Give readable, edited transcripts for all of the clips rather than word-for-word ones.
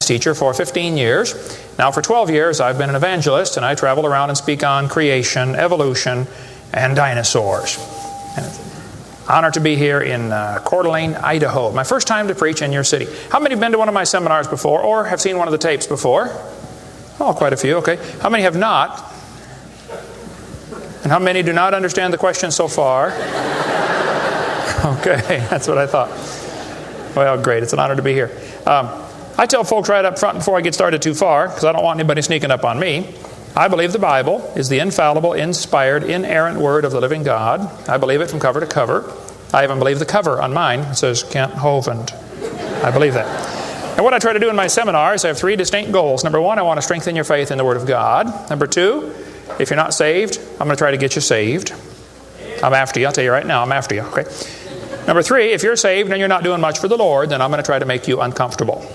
teacher for 15 years. Now for 12 years I've been an evangelist, and I travel around and speak on creation, evolution, and dinosaurs. And it's an honor to be here in Coeur d'Alene, Idaho. My first time to preach in your city. How many have been to one of my seminars before or have seen one of the tapes before? Oh, quite a few, okay. How many have not? And how many do not understand the question so far? Okay, that's what I thought. Well, great. It's an honor to be here. I tell folks right up front before I get started too far, because I don't want anybody sneaking up on me, I believe the Bible is the infallible, inspired, inerrant Word of the living God. I believe it from cover to cover. I even believe the cover on mine. It says Kent Hovind. I believe that. And what I try to do in my seminars, I have three distinct goals. Number one, I want to strengthen your faith in the Word of God. Number two, if you're not saved, I'm going to try to get you saved. I'm after you. I'll tell you right now, I'm after you. Okay. Number three, if you're saved and you're not doing much for the Lord, then I'm going to try to make you uncomfortable.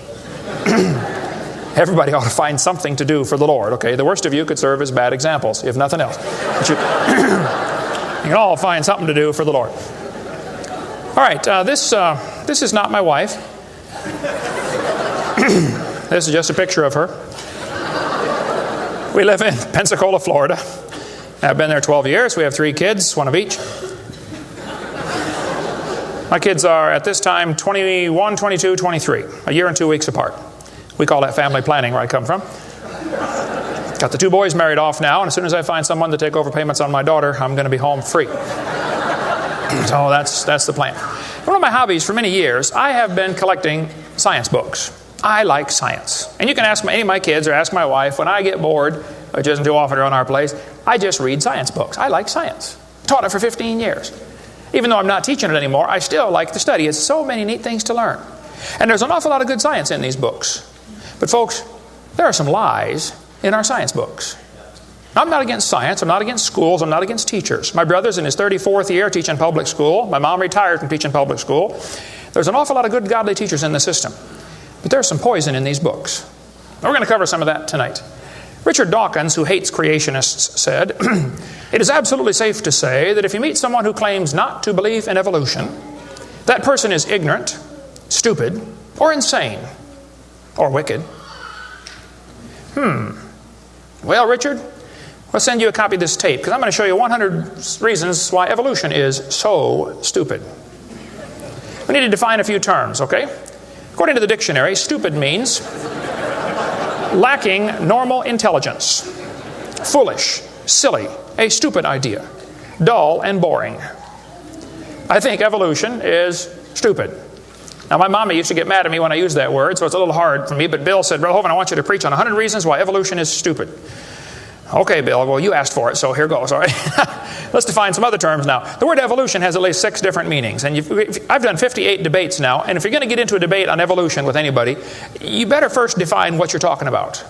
Everybody ought to find something to do for the Lord, okay? The worst of you could serve as bad examples, if nothing else. But you can all find something to do for the Lord. All right, this is not my wife. This is just a picture of her. We live in Pensacola, Florida. I've been there 12 years. We have 3 kids, one of each. My kids are, at this time, 21, 22, 23. A year and 2 weeks apart. We call that family planning where I come from. Got the 2 boys married off now, and as soon as I find someone to take over payments on my daughter, I'm going to be home free. So that's the plan. One of my hobbies for many years, I have been collecting science books. I like science. And you can ask any of my kids or ask my wife, when I get bored, which isn't too often around our place, I just read science books. I like science. Taught it for 15 years. Even though I'm not teaching it anymore, I still like to study. It's so many neat things to learn. And there's an awful lot of good science in these books. But folks, there are some lies in our science books. I'm not against science. I'm not against schools. I'm not against teachers. My brother's in his 34th year teaching public school. My mom retired from teaching public school. There's an awful lot of good, godly teachers in the system. But there's some poison in these books. We're going to cover some of that tonight. Richard Dawkins, who hates creationists, said, "It is absolutely safe to say that if you meet someone who claims not to believe in evolution, that person is ignorant, stupid, or insane, or wicked." Well, Richard, I'll send you a copy of this tape, because I'm going to show you 100 reasons why evolution is so stupid. We need to define a few terms, okay? According to the dictionary, stupid means lacking normal intelligence, foolish, silly, a stupid idea, dull and boring. I think evolution is stupid. Now, my mama used to get mad at me when I used that word, so it's a little hard for me, but Bill said, "Brother Hovind, I want you to preach on 100 reasons why evolution is stupid." Okay, Bill, well, you asked for it, so here goes, all right? Let's define some other terms now. The word evolution has at least 6 different meanings, and I've done 58 debates now, and if you're going to get into a debate on evolution with anybody, you better first define what you're talking about,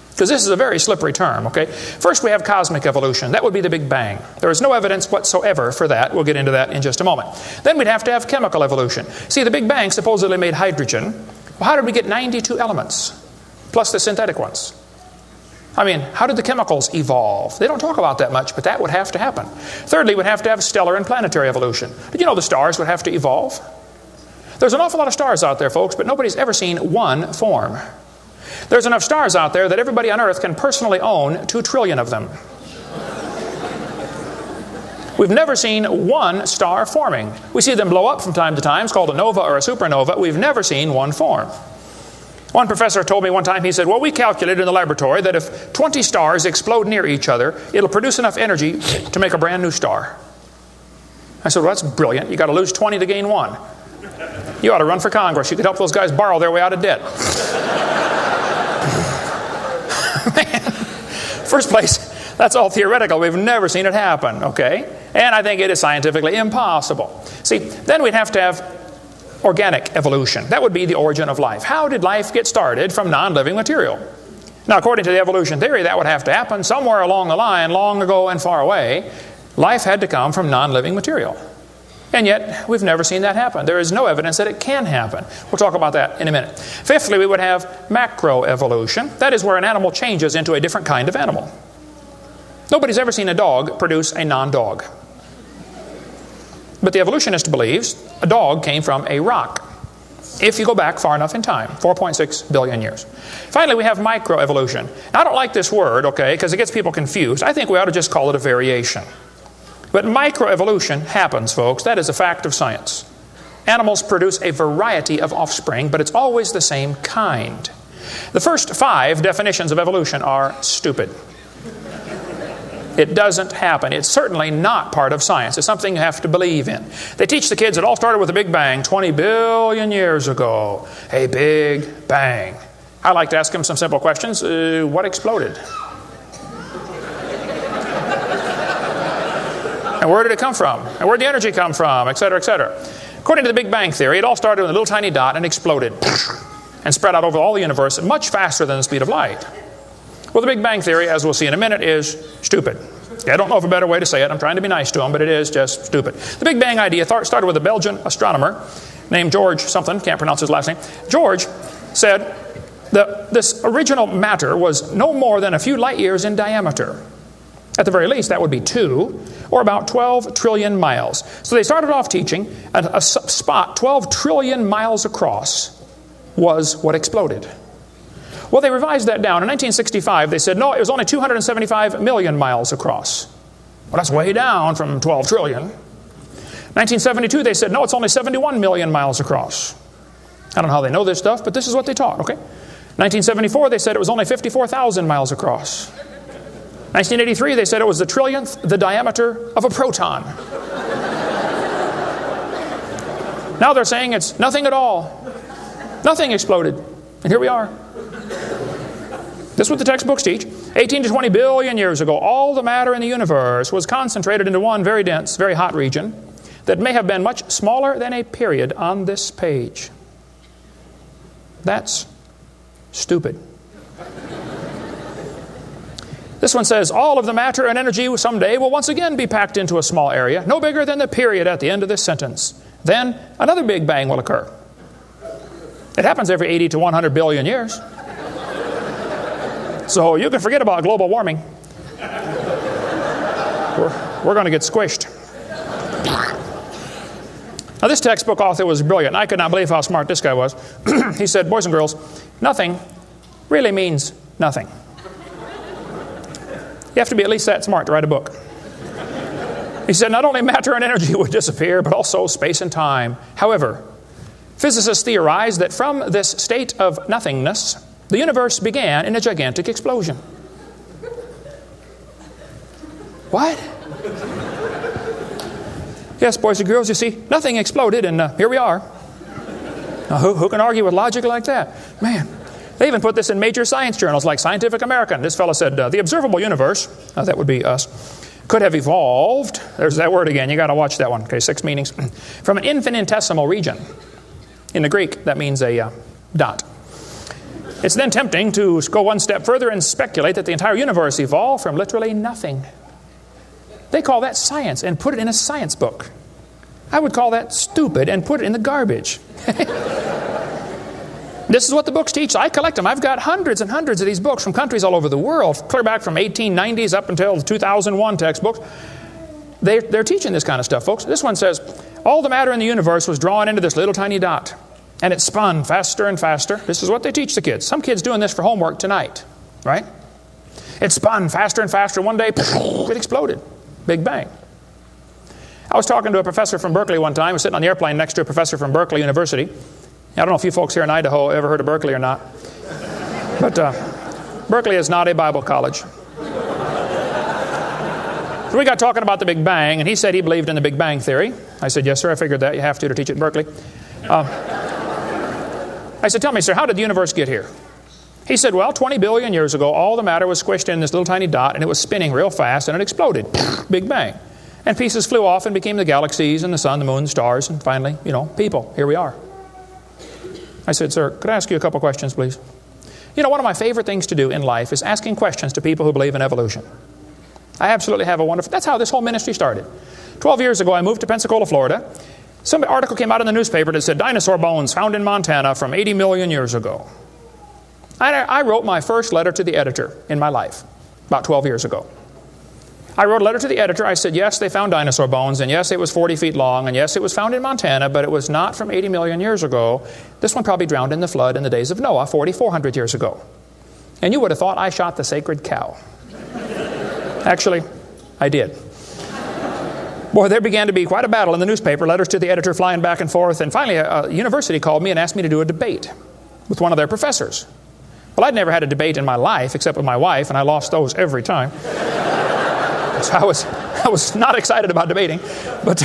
because this is a very slippery term, okay? First, we have cosmic evolution. That would be the Big Bang. There is no evidence whatsoever for that. We'll get into that in just a moment. Then we'd have to have chemical evolution. See, the Big Bang supposedly made hydrogen. Well, how did we get 92 elements, plus the synthetic ones? I mean, how did the chemicals evolve? They don't talk about that much, but that would have to happen. Thirdly, we'd have to have stellar and planetary evolution. Did you know the stars would have to evolve? There's an awful lot of stars out there, folks, but nobody's ever seen one form. There's enough stars out there that everybody on Earth can personally own 2 trillion of them. We've never seen one star forming. We see them blow up from time to time. It's called a nova or a supernova. We've never seen one form. One professor told me one time, he said, "Well, we calculated in the laboratory that if 20 stars explode near each other, it'll produce enough energy to make a brand new star." I said, "Well, that's brilliant. You got to lose 20 to gain 1. You ought to run for Congress. You could help those guys borrow their way out of debt." Man, first place, that's all theoretical. We've never seen it happen, okay? And I think it is scientifically impossible. See, then we'd have to have organic evolution. That would be the origin of life. How did life get started from non-living material? Now, according to the evolution theory, that would have to happen somewhere along the line, long ago and far away. Life had to come from non-living material. And yet, we've never seen that happen. There is no evidence that it can happen. We'll talk about that in a minute. Fifthly, we would have macroevolution. That is where an animal changes into a different kind of animal. Nobody's ever seen a dog produce a non-dog. But the evolutionist believes a dog came from a rock. if you go back far enough in time, 4.6 billion years. Finally, we have microevolution. Now, I don't like this word, okay, because it gets people confused. I think we ought to just call it a variation. But microevolution happens, folks. That is a fact of science. Animals produce a variety of offspring, but it's always the same kind. The first 5 definitions of evolution are stupid. It doesn't happen. It's certainly not part of science. It's something you have to believe in. They teach the kids it all started with a big bang 20 billion years ago. A big bang. I like to ask them some simple questions. What exploded? And where did it come from? And where did the energy come from? Et cetera, et cetera. According to the Big Bang Theory, it all started with a little tiny dot and exploded and spread out over all the universe much faster than the speed of light. Well, the Big Bang Theory, as we'll see in a minute, is stupid. I don't know of a better way to say it. I'm trying to be nice to them, but it is just stupid. The Big Bang idea started with a Belgian astronomer named George something, can't pronounce his last name. George said that this original matter was no more than a few light years in diameter. At the very least, that would be 2, or about 12 trillion miles. So they started off teaching a spot 12 trillion miles across was what exploded. Well, they revised that down. In 1965, they said, no, it was only 275 million miles across. Well, that's way down from 12 trillion. 1972, they said, no, it's only 71 million miles across. I don't know how they know this stuff, but this is what they taught, okay? 1974, they said it was only 54,000 miles across. 1983, they said it was the trillionth the diameter of a proton. Now they're saying it's nothing at all. Nothing exploded. And here we are. This is what the textbooks teach. 18 to 20 billion years ago, all the matter in the universe was concentrated into one very dense, very hot region that may have been much smaller than a period on this page. That's stupid. This one says, all of the matter and energy someday will once again be packed into a small area, no bigger than the period at the end of this sentence. Then another big bang will occur. It happens every 80 to 100 billion years. So you can forget about global warming. We're going to get squished. Now this textbook author was brilliant. I could not believe how smart this guy was. He said, boys and girls, nothing really means nothing. You have to be at least that smart to write a book. He said not only matter and energy would disappear, but also space and time. However, physicists theorize that from this state of nothingness, the universe began in a gigantic explosion. What? Yes, boys and girls, you see, nothing exploded, and here we are. Now, who can argue with logic like that? Man, they even put this in major science journals like Scientific American. This fellow said, the observable universe, that would be us, could have evolved, there's that word again, you got to watch that one, okay, 6 meanings, from an infinitesimal region. In the Greek, that means a dot. It's then tempting to go one step further and speculate that the entire universe evolved from literally nothing. They call that science and put it in a science book. I would call that stupid and put it in the garbage. This is what the books teach. I collect them. I've got hundreds and hundreds of these books from countries all over the world, clear back from 1890s up until the 2001 textbooks. They're teaching this kind of stuff, folks. This one says, all the matter in the universe was drawn into this little tiny dot, and it spun faster and faster. This is what they teach the kids. Some kids doing this for homework tonight, right? It spun faster and faster. One day, it exploded. Big bang. I was talking to a professor from Berkeley one time. I was sitting on the airplane next to a professor from Berkeley University. I don't know if you folks here in Idaho ever heard of Berkeley or not. But Berkeley is not a Bible college. So we got talking about the Big Bang, and he said he believed in the Big Bang Theory. I said, yes, sir, I figured that. You have to teach it at Berkeley. I said, tell me, sir, how did the universe get here? He said, well, 20 billion years ago, all the matter was squished in this little tiny dot, and it was spinning real fast, and it exploded. Big Bang. And pieces flew off and became the galaxies and the sun, the moon, the stars, and finally, people. Here we are. I said, sir, could I ask you a couple questions, please? One of my favorite things to do in life is asking questions to people who believe in evolution. I absolutely have a wonderful... That's how this whole ministry started. 12 years ago, I moved to Pensacola, Florida. Some article came out in the newspaper that said, dinosaur bones found in Montana from 80 million years ago. I wrote my first letter to the editor in my life, about 12 years ago. I wrote a letter to the editor. I said, yes, they found dinosaur bones, and yes, it was 40 feet long, and yes, it was found in Montana, but it was not from 80 million years ago. This one probably drowned in the flood in the days of Noah, 4,400 years ago. And you would have thought I shot the sacred cow. Actually, I did. Boy, there began to be quite a battle in the newspaper, letters to the editor flying back and forth, and finally a university called me and asked me to do a debate with one of their professors. Well, I'd never had a debate in my life except with my wife, and I lost those every time. So I was not excited about debating. But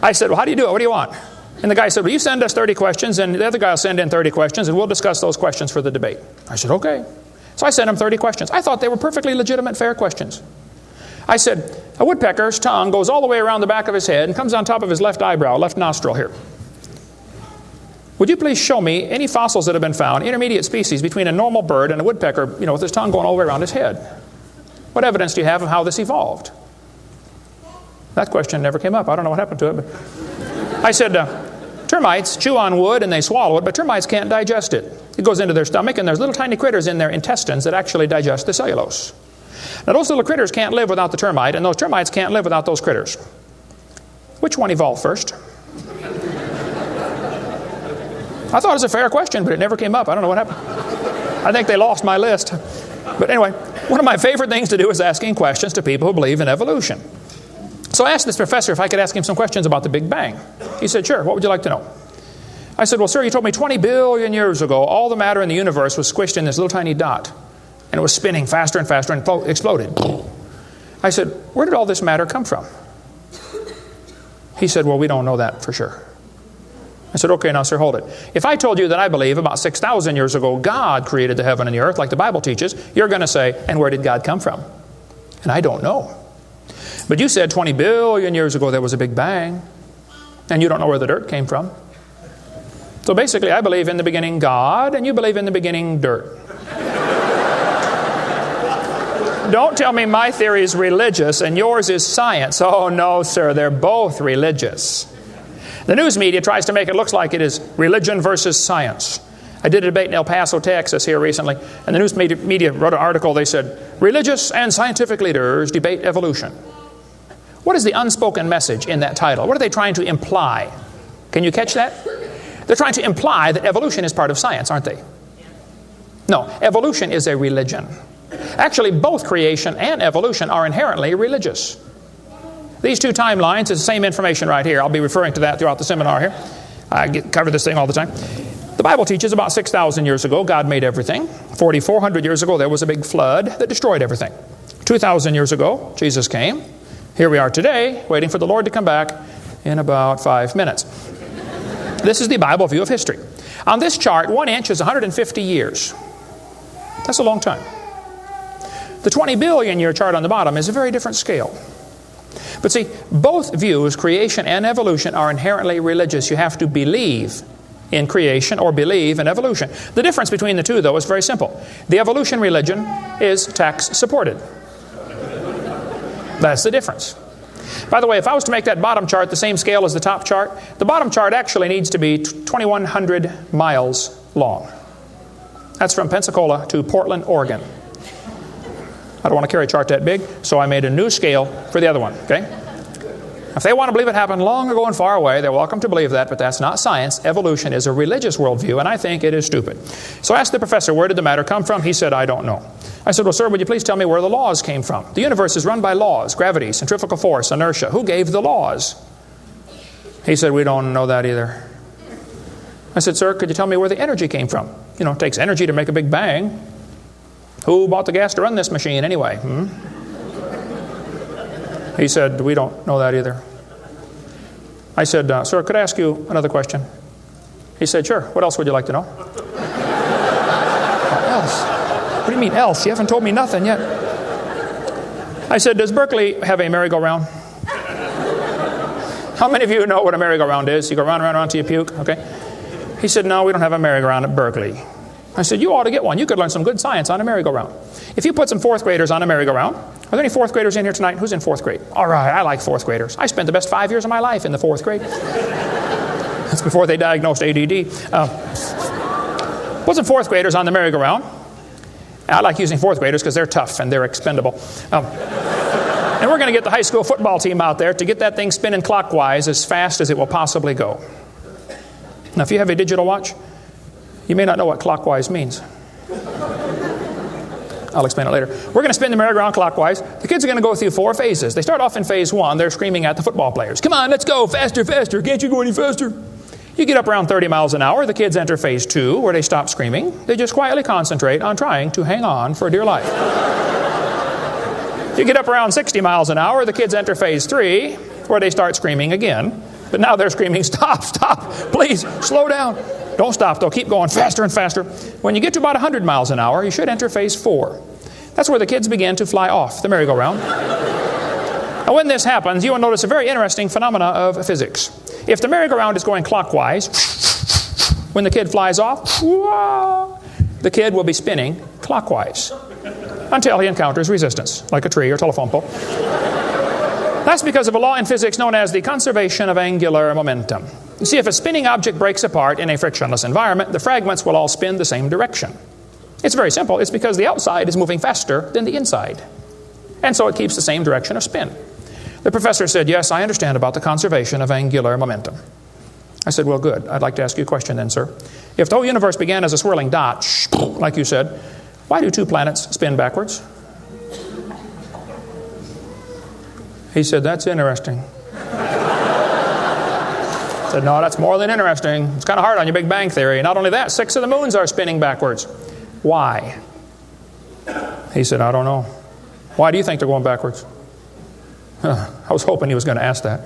I said, well, how do you do it? What do you want? And the guy said, well, you send us 30 questions, and the other guy will send in 30 questions, and we'll discuss those questions for the debate. I said, okay. So I sent him 30 questions. I thought they were perfectly legitimate, fair questions. I said, a woodpecker's tongue goes all the way around the back of his head and comes on top of his left eyebrow, left nostril here. Would you please show me any fossils that have been found, intermediate species between a normal bird and a woodpecker, with his tongue going all the way around his head? What evidence do you have of how this evolved? That question never came up. I don't know what happened to it. But I said, termites chew on wood and they swallow it, but termites can't digest it. It goes into their stomach, and there's little tiny critters in their intestines that actually digest the cellulose. Now, those little critters can't live without the termite, and those termites can't live without those critters. Which one evolved first? I thought it was a fair question, but it never came up. I don't know what happened. I think they lost my list. But anyway, one of my favorite things to do is asking questions to people who believe in evolution. So I asked this professor if I could ask him some questions about the Big Bang. He said, sure, what would you like to know? I said, well, sir, you told me 20 billion years ago all the matter in the universe was squished in this little tiny dot. And it was spinning faster and faster and exploded. I said, where did all this matter come from? He said, well, we don't know that for sure. I said, okay, now, sir, hold it. If I told you that I believe about 6,000 years ago God created the heaven and the earth like the Bible teaches, you're going to say, and where did God come from? And I don't know. But you said 20 billion years ago there was a Big Bang, and you don't know where the dirt came from. So basically, I believe in the beginning God, and you believe in the beginning dirt. Don't tell me my theory is religious and yours is science. Oh, no, sir, they're both religious. The news media tries to make it look like it is religion versus science. I did a debate in El Paso, Texas here recently, and the news media wrote an article. They said, religious and scientific leaders debate evolution. What is the unspoken message in that title? What are they trying to imply? Can you catch that? They're trying to imply that evolution is part of science, aren't they? No, evolution is a religion. Actually, both creation and evolution are inherently religious. These two timelines is the same information right here. I'll be referring to that throughout the seminar here. I cover this thing all the time. The Bible teaches about 6,000 years ago, God made everything. 4,400 years ago, there was a big flood that destroyed everything. 2,000 years ago, Jesus came. Here we are today, waiting for the Lord to come back in about 5 minutes. This is the Bible view of history. On this chart, 1 inch is 150 years. That's a long time. The 20 billion year chart on the bottom is a very different scale. But see, both views, creation and evolution, are inherently religious. You have to believe in creation or believe in evolution. The difference between the two, though, is very simple. The evolution religion is tax-supported. That's the difference. By the way, if I was to make that bottom chart the same scale as the top chart, the bottom chart actually needs to be 2,100 miles long. That's from Pensacola to Portland, Oregon. I don't want to carry a chart that big, so I made a new scale for the other one, okay? If they want to believe it happened long ago and far away, they're welcome to believe that, but that's not science. Evolution is a religious worldview, and I think it is stupid. So I asked the professor, where did the matter come from? He said, I don't know. I said, well, sir, would you please tell me where the laws came from? The universe is run by laws, gravity, centrifugal force, inertia. Who gave the laws? He said, we don't know that either. I said, sir, could you tell me where the energy came from? It takes energy to make a big bang. Who bought the gas to run this machine anyway? He said, we don't know that either. I said, sir, could I ask you another question? He said, sure. What else would you like to know? What else? What do you mean else? You haven't told me nothing yet. I said, does Berkeley have a merry-go-round? How many of you know what a merry-go-round is? You go round and round and round till you puke, okay? He said, no, we don't have a merry-go-round at Berkeley. I said, you ought to get one. You could learn some good science on a merry-go-round. If you put some fourth graders on a merry-go-round, are there any fourth graders in here tonight? Who's in fourth grade? All right, I like fourth graders. I spent the best 5 years of my life in the fourth grade. That's before they diagnosed ADD. Put some fourth graders on the merry-go-round, I like using fourth graders because they're tough and they're expendable. And we're going to get the high school football team out there to get that thing spinning clockwise as fast as it will possibly go. Now, if you have a digital watch, you may not know what clockwise means. I'll explain it later. We're going to spin the merry-go-round clockwise. The kids are going to go through 4 phases. They start off in phase 1. They're screaming at the football players. Come on, let's go, faster, faster. Can't you go any faster? You get up around 30 miles an hour. The kids enter phase 2, where they stop screaming. They just quietly concentrate on trying to hang on for dear life. You get up around 60 miles an hour. The kids enter phase 3, where they start screaming again. But now they're screaming, stop, stop, please, slow down. Don't stop, though. Keep going faster and faster. When you get to about 100 miles an hour, you should enter phase 4. That's where the kids begin to fly off the merry-go-round. And when this happens, you will notice a very interesting phenomena of physics. If the merry-go-round is going clockwise, when the kid flies off, the kid will be spinning clockwise until he encounters resistance, like a tree or telephone pole. That's because of a law in physics known as the conservation of angular momentum. You see, if a spinning object breaks apart in a frictionless environment, the fragments will all spin the same direction. It's very simple. It's because the outside is moving faster than the inside. And so it keeps the same direction of spin. The professor said, yes, I understand about the conservation of angular momentum. I said, well, good. I'd like to ask you a question then, sir. If the whole universe began as a swirling dot, like you said, why do 2 planets spin backwards? He said, that's interesting. I said, no, that's more than interesting. It's kind of hard on your Big Bang Theory. Not only that, 6 of the moons are spinning backwards. Why? He said, I don't know. Why do you think they're going backwards? I was hoping he was going to ask that.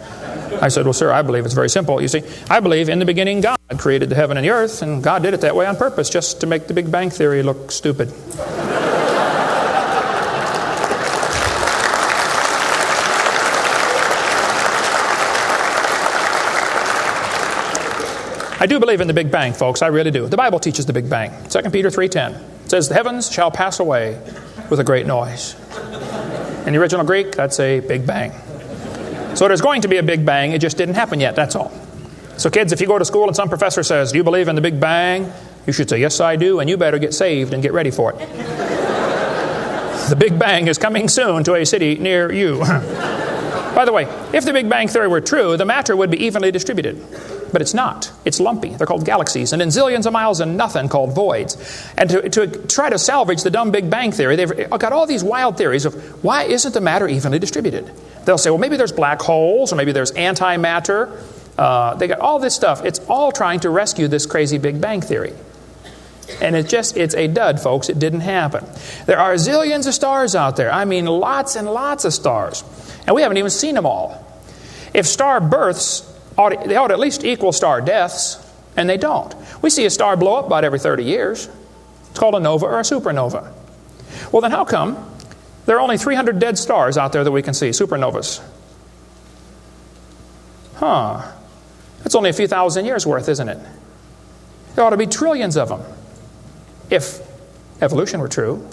I said, well, sir, I believe it's very simple. You see, I believe in the beginning God created the heaven and the earth, and God did it that way on purpose, just to make the Big Bang Theory look stupid. I do believe in the Big Bang, folks. I really do. The Bible teaches the Big Bang. 2 Peter 3:10 says, the heavens shall pass away with a great noise. In the original Greek, that's a Big Bang. So there's going to be a Big Bang. It just didn't happen yet, that's all. So kids, if you go to school and some professor says, do you believe in the Big Bang? You should say, yes, I do, and you better get saved and get ready for it. The Big Bang is coming soon to a city near you. By the way, if the Big Bang Theory were true, the matter would be evenly distributed. But it's not. It's lumpy. They're called galaxies. And in zillions of miles and nothing called voids. And to try to salvage the dumb Big Bang Theory, they've got all these wild theories of why isn't the matter evenly distributed? They'll say, well, maybe there's black holes, or maybe there's antimatter. They got all this stuff. It's all trying to rescue this crazy Big Bang Theory. And it's a dud, folks. It didn't happen. There are zillions of stars out there. I mean, lots and lots of stars. And we haven't even seen them all. If star births, they ought to at least equal star deaths, and they don't. We see a star blow up about every 30 years. It's called a nova or a supernova. Well, then how come there are only 300 dead stars out there that we can see, supernovas? That's only a few thousand years worth, isn't it? There ought to be trillions of them, if evolution were true.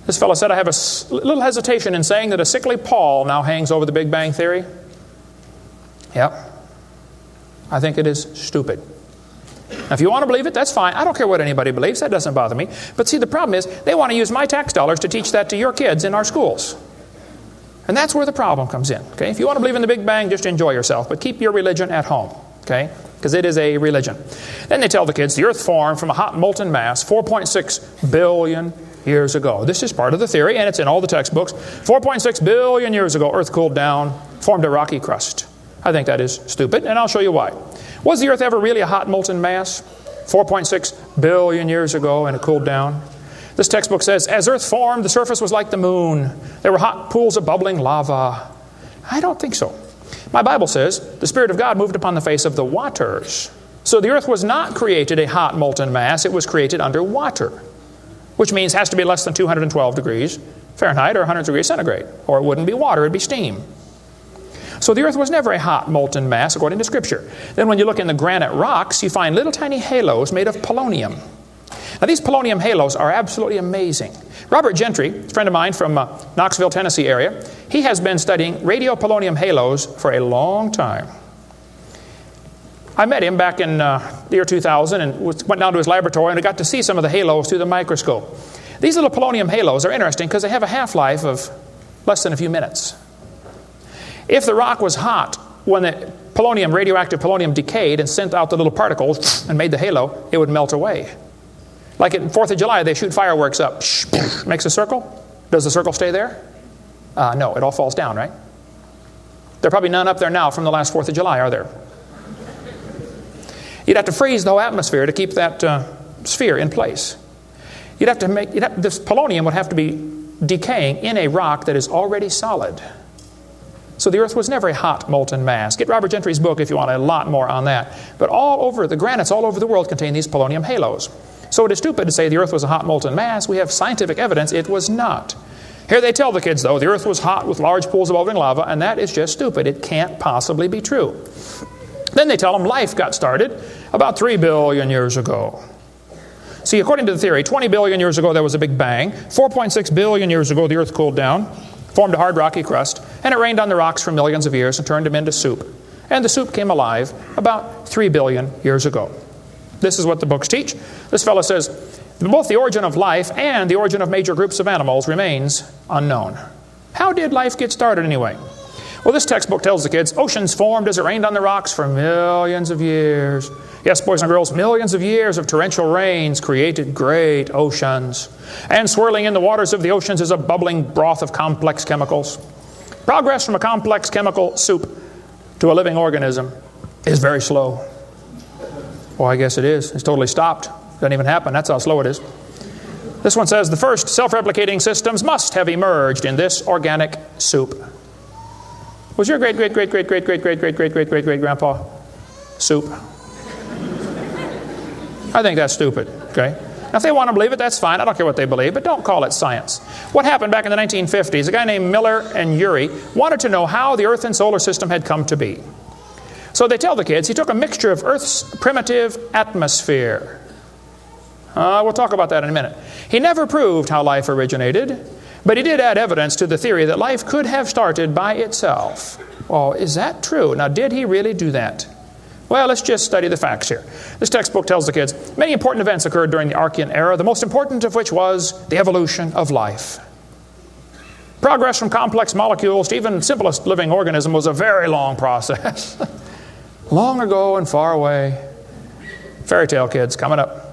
This fellow said, I have a little hesitation in saying that a sickly pall now hangs over the Big Bang Theory. Yep. I think it is stupid. Now, if you want to believe it, that's fine. I don't care what anybody believes. That doesn't bother me. But see, the problem is they want to use my tax dollars to teach that to your kids in our schools. And that's where the problem comes in. Okay? If you want to believe in the Big Bang, just enjoy yourself. But keep your religion at home. Okay? Because it is a religion. Then they tell the kids the earth formed from a hot molten mass 4.6 billion years ago. This is part of the theory, and it's in all the textbooks. 4.6 billion years ago, earth cooled down, formed a rocky crust. I think that is stupid, and I'll show you why. Was the earth ever really a hot molten mass? 4.6 billion years ago, and it cooled down. This textbook says, as earth formed, the surface was like the moon. There were hot pools of bubbling lava. I don't think so. My Bible says the Spirit of God moved upon the face of the waters. So the earth was not created a hot molten mass. It was created under water, which means it has to be less than 212 degrees Fahrenheit or 100 degrees centigrade, or it wouldn't be water, it'd be steam. So the earth was never a hot molten mass according to Scripture. Then when you look in the granite rocks, you find little tiny halos made of polonium. Now these polonium halos are absolutely amazing. Robert Gentry, a friend of mine from Knoxville, Tennessee area, he has been studying radiopolonium halos for a long time. I met him back in the year 2000 and went down to his laboratory, and I got to see some of the halos through the microscope. These little polonium halos are interesting because they have a half-life of less than a few minutes. If the rock was hot, when the polonium, radioactive polonium, decayed and sent out the little particles and made the halo, it would melt away. Like at 4th of July, they shoot fireworks up. Makes a circle. Does the circle stay there? No, it all falls down, right? There are probably none up there now from the last 4th of July, are there? You'd have to freeze the whole atmosphere to keep that sphere in place. This polonium would have to be decaying in a rock that is already solid. So the Earth was never a hot molten mass. Get Robert Gentry's book if you want a lot more on that. But all over, the granites all over the world contain these polonium halos. So it is stupid to say the Earth was a hot molten mass. We have scientific evidence it was not. Here they tell the kids, though, the Earth was hot with large pools of bubbling lava, and that is just stupid. It can't possibly be true. Then they tell them life got started about 3 billion years ago. See, according to the theory, 20 billion years ago there was a big bang. 4.6 billion years ago the Earth cooled down, formed a hard rocky crust, and it rained on the rocks for millions of years and turned them into soup. And the soup came alive about 3 billion years ago. This is what the books teach. This fellow says, both the origin of life and the origin of major groups of animals remains unknown. How did life get started anyway? Well, this textbook tells the kids, oceans formed as it rained on the rocks for millions of years. Yes, boys and girls, millions of years of torrential rains created great oceans. And swirling in the waters of the oceans is a bubbling broth of complex chemicals. Progress from a complex chemical soup to a living organism is very slow. Well, I guess it is. It's totally stopped. Doesn't even happen. That's how slow it is. This one says, the first self-replicating systems must have emerged in this organic soup. Was your great-great-great-great-great-great-great-great-great-great-great-grandpa soup? I think that's stupid, okay? Now, if they want to believe it, that's fine. I don't care what they believe, but don't call it science. What happened back in the 1950s, a guy named Miller and Urey wanted to know how the Earth and solar system had come to be. So they tell the kids he took a mixture of Earth's primitive atmosphere. We'll talk about that in a minute. He never proved how life originated, but he did add evidence to the theory that life could have started by itself. Well, is that true? Now, did he really do that? Well, let's just study the facts here. This textbook tells the kids, many important events occurred during the Archean era, the most important of which was the evolution of life. Progress from complex molecules to even the simplest living organism was a very long process. Long ago and far away. Fairy tale kids coming up.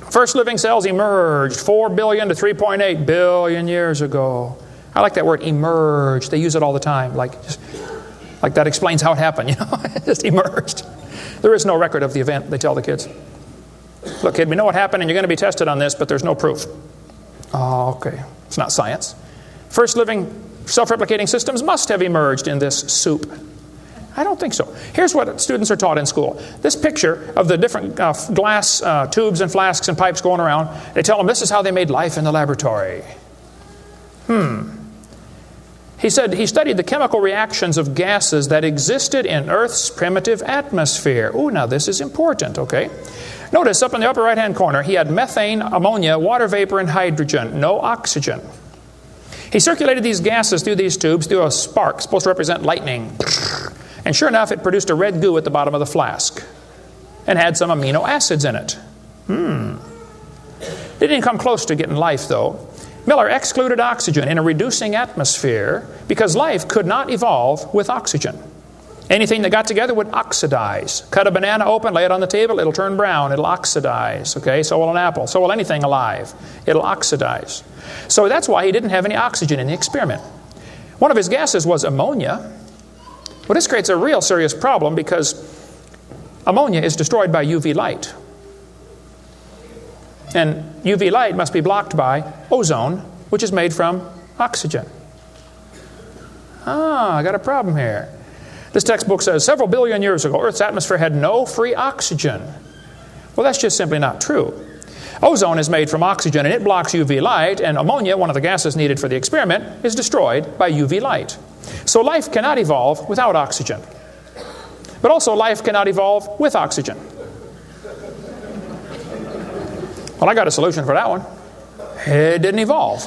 First living cells emerged 4 billion to 3.8 billion years ago. I like that word, emerged. They use it all the time. Like that explains how it happened, you know. It just emerged. There is no record of the event, they tell the kids. Look, kid, we know what happened and you're going to be tested on this, but there's no proof. Oh, okay. It's not science. First living self-replicating systems must have emerged in this soup. I don't think so. Here's what students are taught in school. This picture of the different glass tubes and flasks and pipes going around, they tell them this is how they made life in the laboratory. He said he studied the chemical reactions of gases that existed in Earth's primitive atmosphere. Ooh, now this is important, okay? Notice up in the upper right-hand corner, he had methane, ammonia, water vapor, and hydrogen, no oxygen. He circulated these gases through these tubes through a spark, supposed to represent lightning. And sure enough, it produced a red goo at the bottom of the flask and had some amino acids in it. They didn't come close to getting life, though. Miller excluded oxygen in a reducing atmosphere because life could not evolve with oxygen. Anything that got together would oxidize. Cut a banana open, lay it on the table, it'll turn brown, it'll oxidize. Okay, so will an apple, so will anything alive. It'll oxidize. So that's why he didn't have any oxygen in the experiment. One of his gases was ammonia. Well, this creates a real serious problem because ammonia is destroyed by UV light. And UV light must be blocked by ozone, which is made from oxygen. I got a problem here. This textbook says several billion years ago, Earth's atmosphere had no free oxygen. Well, that's just simply not true. Ozone is made from oxygen and it blocks UV light, and ammonia, one of the gases needed for the experiment, is destroyed by UV light. So life cannot evolve without oxygen. But also life cannot evolve with oxygen. Well, I got a solution for that one. It didn't evolve.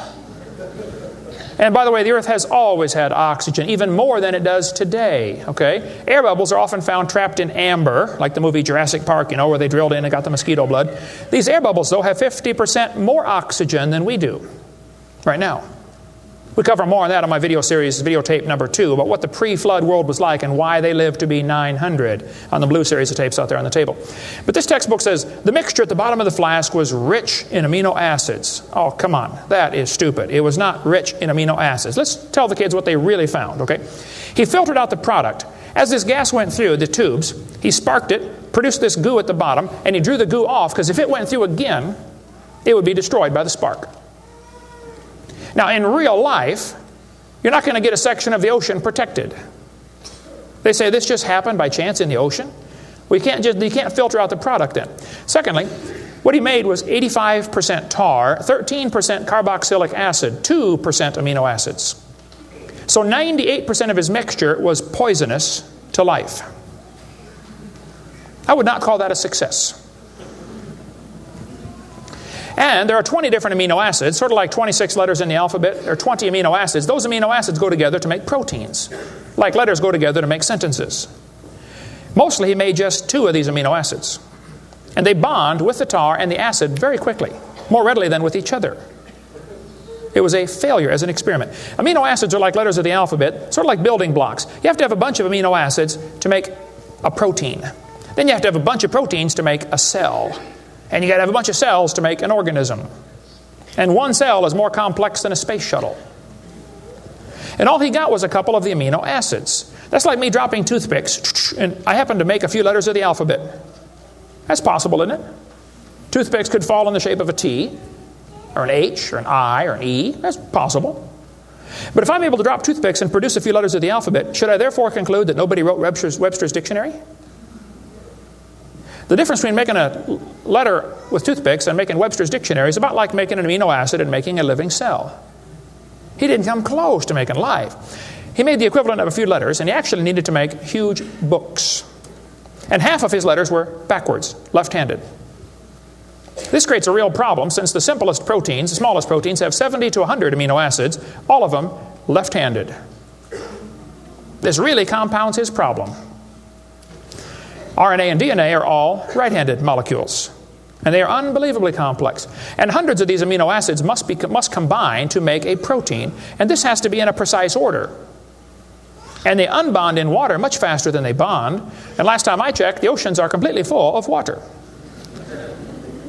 And by the way, the Earth has always had oxygen, even more than it does today. Okay? Air bubbles are often found trapped in amber, like the movie Jurassic Park, where they drilled in and got the mosquito blood. These air bubbles, though, have 50% more oxygen than we do right now. We cover more on that on my video series, videotape number 2, about what the pre-flood world was like and why they lived to be 900 on the blue series of tapes out there on the table. But this textbook says the mixture at the bottom of the flask was rich in amino acids. Oh, come on. That is stupid. It was not rich in amino acids. Let's tell the kids what they really found, okay? He filtered out the product. As this gas went through the tubes, he sparked it, produced this goo at the bottom, and he drew the goo off because if it went through again, it would be destroyed by the spark. Now, in real life, you're not going to get a section of the ocean protected. They say this just happened by chance in the ocean. Well, you can't filter out the product then. Secondly, what he made was 85% tar, 13% carboxylic acid, 2% amino acids. So 98% of his mixture was poisonous to life. I would not call that a success. And there are 20 different amino acids, sort of like 26 letters in the alphabet. There are 20 amino acids. Those amino acids go together to make proteins, like letters go together to make sentences. Mostly he made just 2 of these amino acids. And they bond with the tar and the acid very quickly, more readily than with each other. It was a failure as an experiment. Amino acids are like letters of the alphabet, sort of like building blocks. You have to have a bunch of amino acids to make a protein. Then you have to have a bunch of proteins to make a cell. And you got to have a bunch of cells to make an organism. And one cell is more complex than a space shuttle. And all he got was a couple of the amino acids. That's like me dropping toothpicks, and I happen to make a few letters of the alphabet. That's possible, isn't it? Toothpicks could fall in the shape of a T, or an H, or an I, or an E. That's possible. But if I'm able to drop toothpicks and produce a few letters of the alphabet, should I therefore conclude that nobody wrote Webster's dictionary? The difference between making a letter with toothpicks and making Webster's dictionary is about like making an amino acid and making a living cell. He didn't come close to making life. He made the equivalent of a few letters, and he actually needed to make huge books. And half of his letters were backwards, left-handed. This creates a real problem since the simplest proteins, the smallest proteins, have 70 to 100 amino acids, all of them left-handed. This really compounds his problem. RNA and DNA are all right-handed molecules, and they are unbelievably complex. And hundreds of these amino acids must combine to make a protein, and this has to be in a precise order. And they unbond in water much faster than they bond, and last time I checked, the oceans are completely full of water.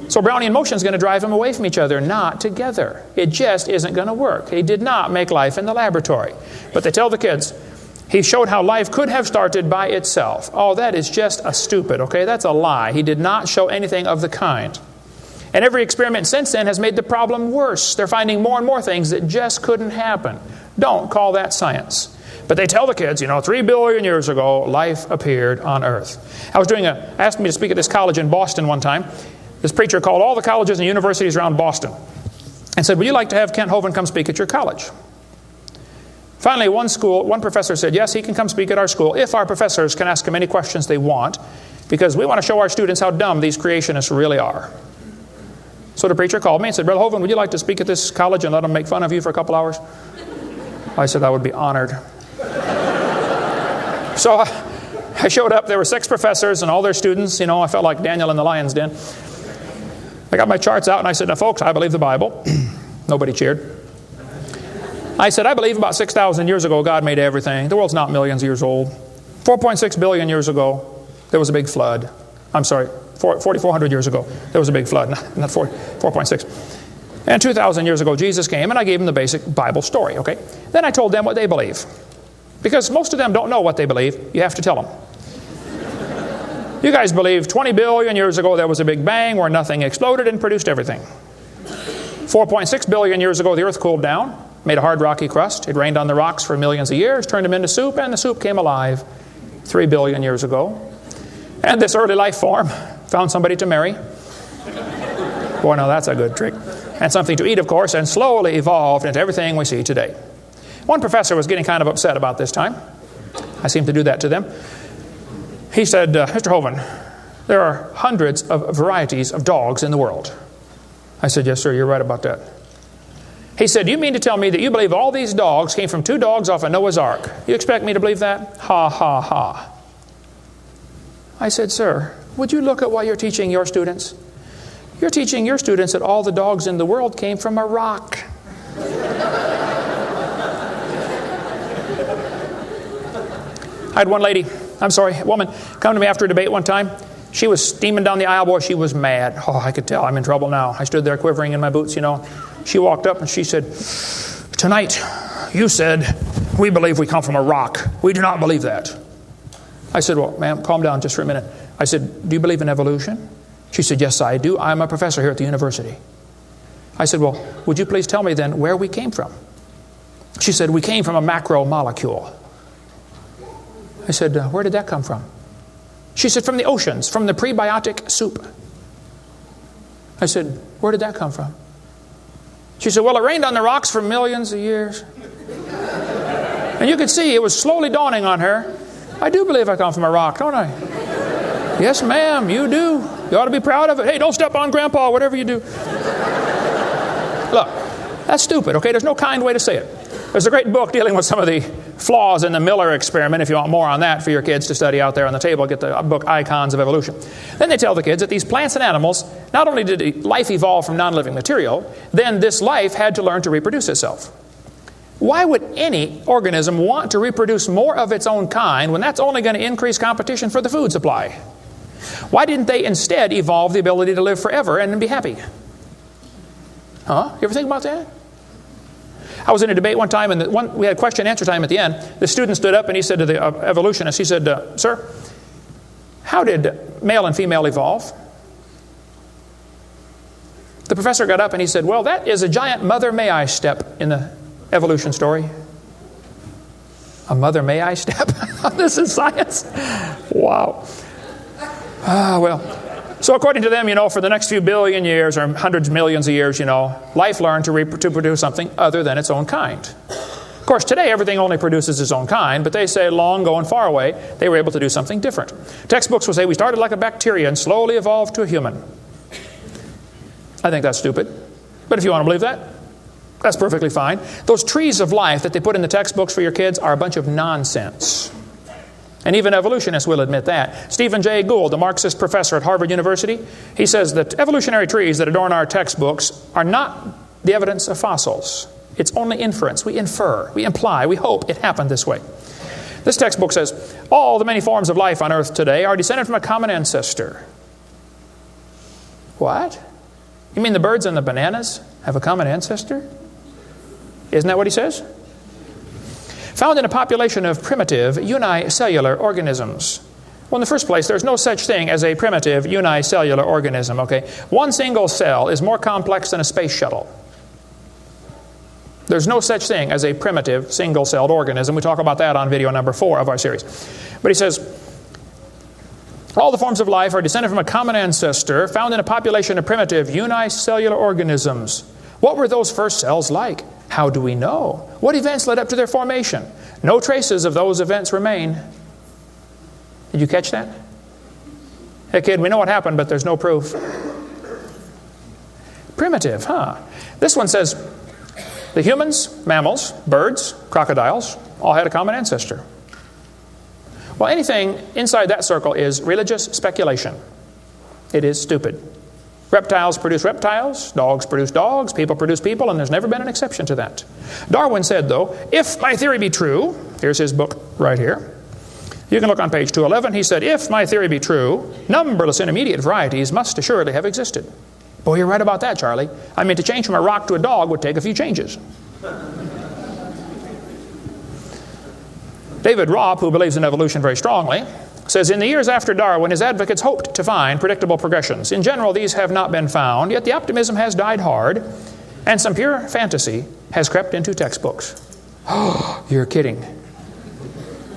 So Brownian motion is going to drive them away from each other, not together. It just isn't going to work. He did not make life in the laboratory. But they tell the kids, he showed how life could have started by itself. Oh, that is just a stupid, okay? That's a lie. He did not show anything of the kind. And every experiment since then has made the problem worse. They're finding more and more things that just couldn't happen. Don't call that science. But they tell the kids, 3 billion years ago, life appeared on Earth. Asked me to speak at this college in Boston one time. This preacher called all the colleges and universities around Boston and said, would you like to have Kent Hovind come speak at your college? Finally, one professor said, yes, he can come speak at our school if our professors can ask him any questions they want, because we want to show our students how dumb these creationists really are. So the preacher called me and said, Brother Hovind, would you like to speak at this college and let them make fun of you for a couple hours? I said, I would be honored. So I showed up. There were 6 professors and all their students. I felt like Daniel in the lion's den. I got my charts out and I said, now folks, I believe the Bible. Nobody cheered. I said, I believe about 6,000 years ago God made everything. The world's not millions of years old. 4.6 billion years ago, there was a big flood. I'm sorry, 4,400 years ago, there was a big flood. Not 4.6. And 2,000 years ago, Jesus came, and I gave them the basic Bible story, okay? Then I told them what they believe. Because most of them don't know what they believe. You have to tell them. You guys believe 20 billion years ago there was a big bang where nothing exploded and produced everything. 4.6 billion years ago the earth cooled down, made a hard rocky crust. It rained on the rocks for millions of years, turned them into soup, and the soup came alive 3 billion years ago. And this early life form found somebody to marry. Boy, now that's a good trick. And something to eat, of course, and slowly evolved into everything we see today. One professor was getting kind of upset about this time. I seem to do that to them. He said, Mr. Hovind, there are hundreds of varieties of dogs in the world. I said, yes, sir, you're right about that. He said, "You mean to tell me that you believe all these dogs came from 2 dogs off of Noah's Ark? You expect me to believe that?" Ha, ha, ha. I said, "Sir, would you look at what you're teaching your students? You're teaching your students that all the dogs in the world came from a rock." I had one woman, come to me after a debate one time. She was steaming down the aisle. Boy, she was mad. Oh, I could tell I'm in trouble now. I stood there quivering in my boots, She walked up and she said, "Tonight, you said, we believe we come from a rock. We do not believe that." I said, "Well, ma'am, calm down just for a minute." I said, "Do you believe in evolution?" She said, "Yes, I do. I'm a professor here at the university." I said, "Well, would you please tell me then where we came from?" She said, "We came from a macromolecule." I said, "Where did that come from?" She said, "From the oceans, from the prebiotic soup." I said, "Where did that come from?" She said, "Well, it rained on the rocks for millions of years." And you could see it was slowly dawning on her. I do believe I come from a rock, don't I? "Yes, ma'am, you do. You ought to be proud of it. Hey, don't step on Grandpa, whatever you do." Look, that's stupid, okay? There's no kind way to say it. There's a great book dealing with some of the flaws in the Miller experiment. If you want more on that for your kids to study out there on the table, get the book Icons of Evolution. Then they tell the kids that these plants and animals, not only did life evolve from non-living material, then this life had to learn to reproduce itself. Why would any organism want to reproduce more of its own kind when that's only going to increase competition for the food supply? Why didn't they instead evolve the ability to live forever and be happy? Huh? You ever think about that? I was in a debate one time, and we had question and answer time at the end. The student stood up and he said to the evolutionist, he said, "Sir, how did male and female evolve?" The professor got up and he said, "Well, that is a giant mother may I step in the evolution story." A mother may I step? This is science. Wow. So according to them, for the next few billion years or hundreds of millions of years, life learned to produce something other than its own kind. Of course, today everything only produces its own kind, but they say long ago and far away, they were able to do something different. Textbooks will say we started like a bacteria and slowly evolved to a human. I think that's stupid. But if you want to believe that, that's perfectly fine. Those trees of life that they put in the textbooks for your kids are a bunch of nonsense. And even evolutionists will admit that. Stephen Jay Gould, the Marxist professor at Harvard University, he says that evolutionary trees that adorn our textbooks are not the evidence of fossils. It's only inference. We infer, we imply, we hope it happened this way. This textbook says, all the many forms of life on Earth today are descended from a common ancestor. What? You mean the birds and the bananas have a common ancestor? Isn't that what he says? Found in a population of primitive unicellular organisms. Well, in the first place, there's no such thing as a primitive unicellular organism, okay? One single cell is more complex than a space shuttle. There's no such thing as a primitive single-celled organism. We talk about that on video number 4 of our series. But he says, all the forms of life are descended from a common ancestor found in a population of primitive unicellular organisms. What were those first cells like? How do we know? What events led up to their formation? No traces of those events remain. Did you catch that? Hey kid, we know what happened, but there's no proof. Primitive, huh? This one says, the humans, mammals, birds, crocodiles, all had a common ancestor. Well, anything inside that circle is religious speculation. It is stupid. Reptiles produce reptiles, dogs produce dogs, people produce people, and there's never been an exception to that. Darwin said, though, if my theory be true, here's his book right here. You can look on page 211. He said, if my theory be true, numberless intermediate varieties must assuredly have existed. Boy, you're right about that, Charlie. I mean, to change from a rock to a dog would take a few changes. David Robb, who believes in evolution very strongly, says, in the years after Darwin, his advocates hoped to find predictable progressions. In general, these have not been found, yet the optimism has died hard, and some pure fantasy has crept into textbooks. Oh, you're kidding.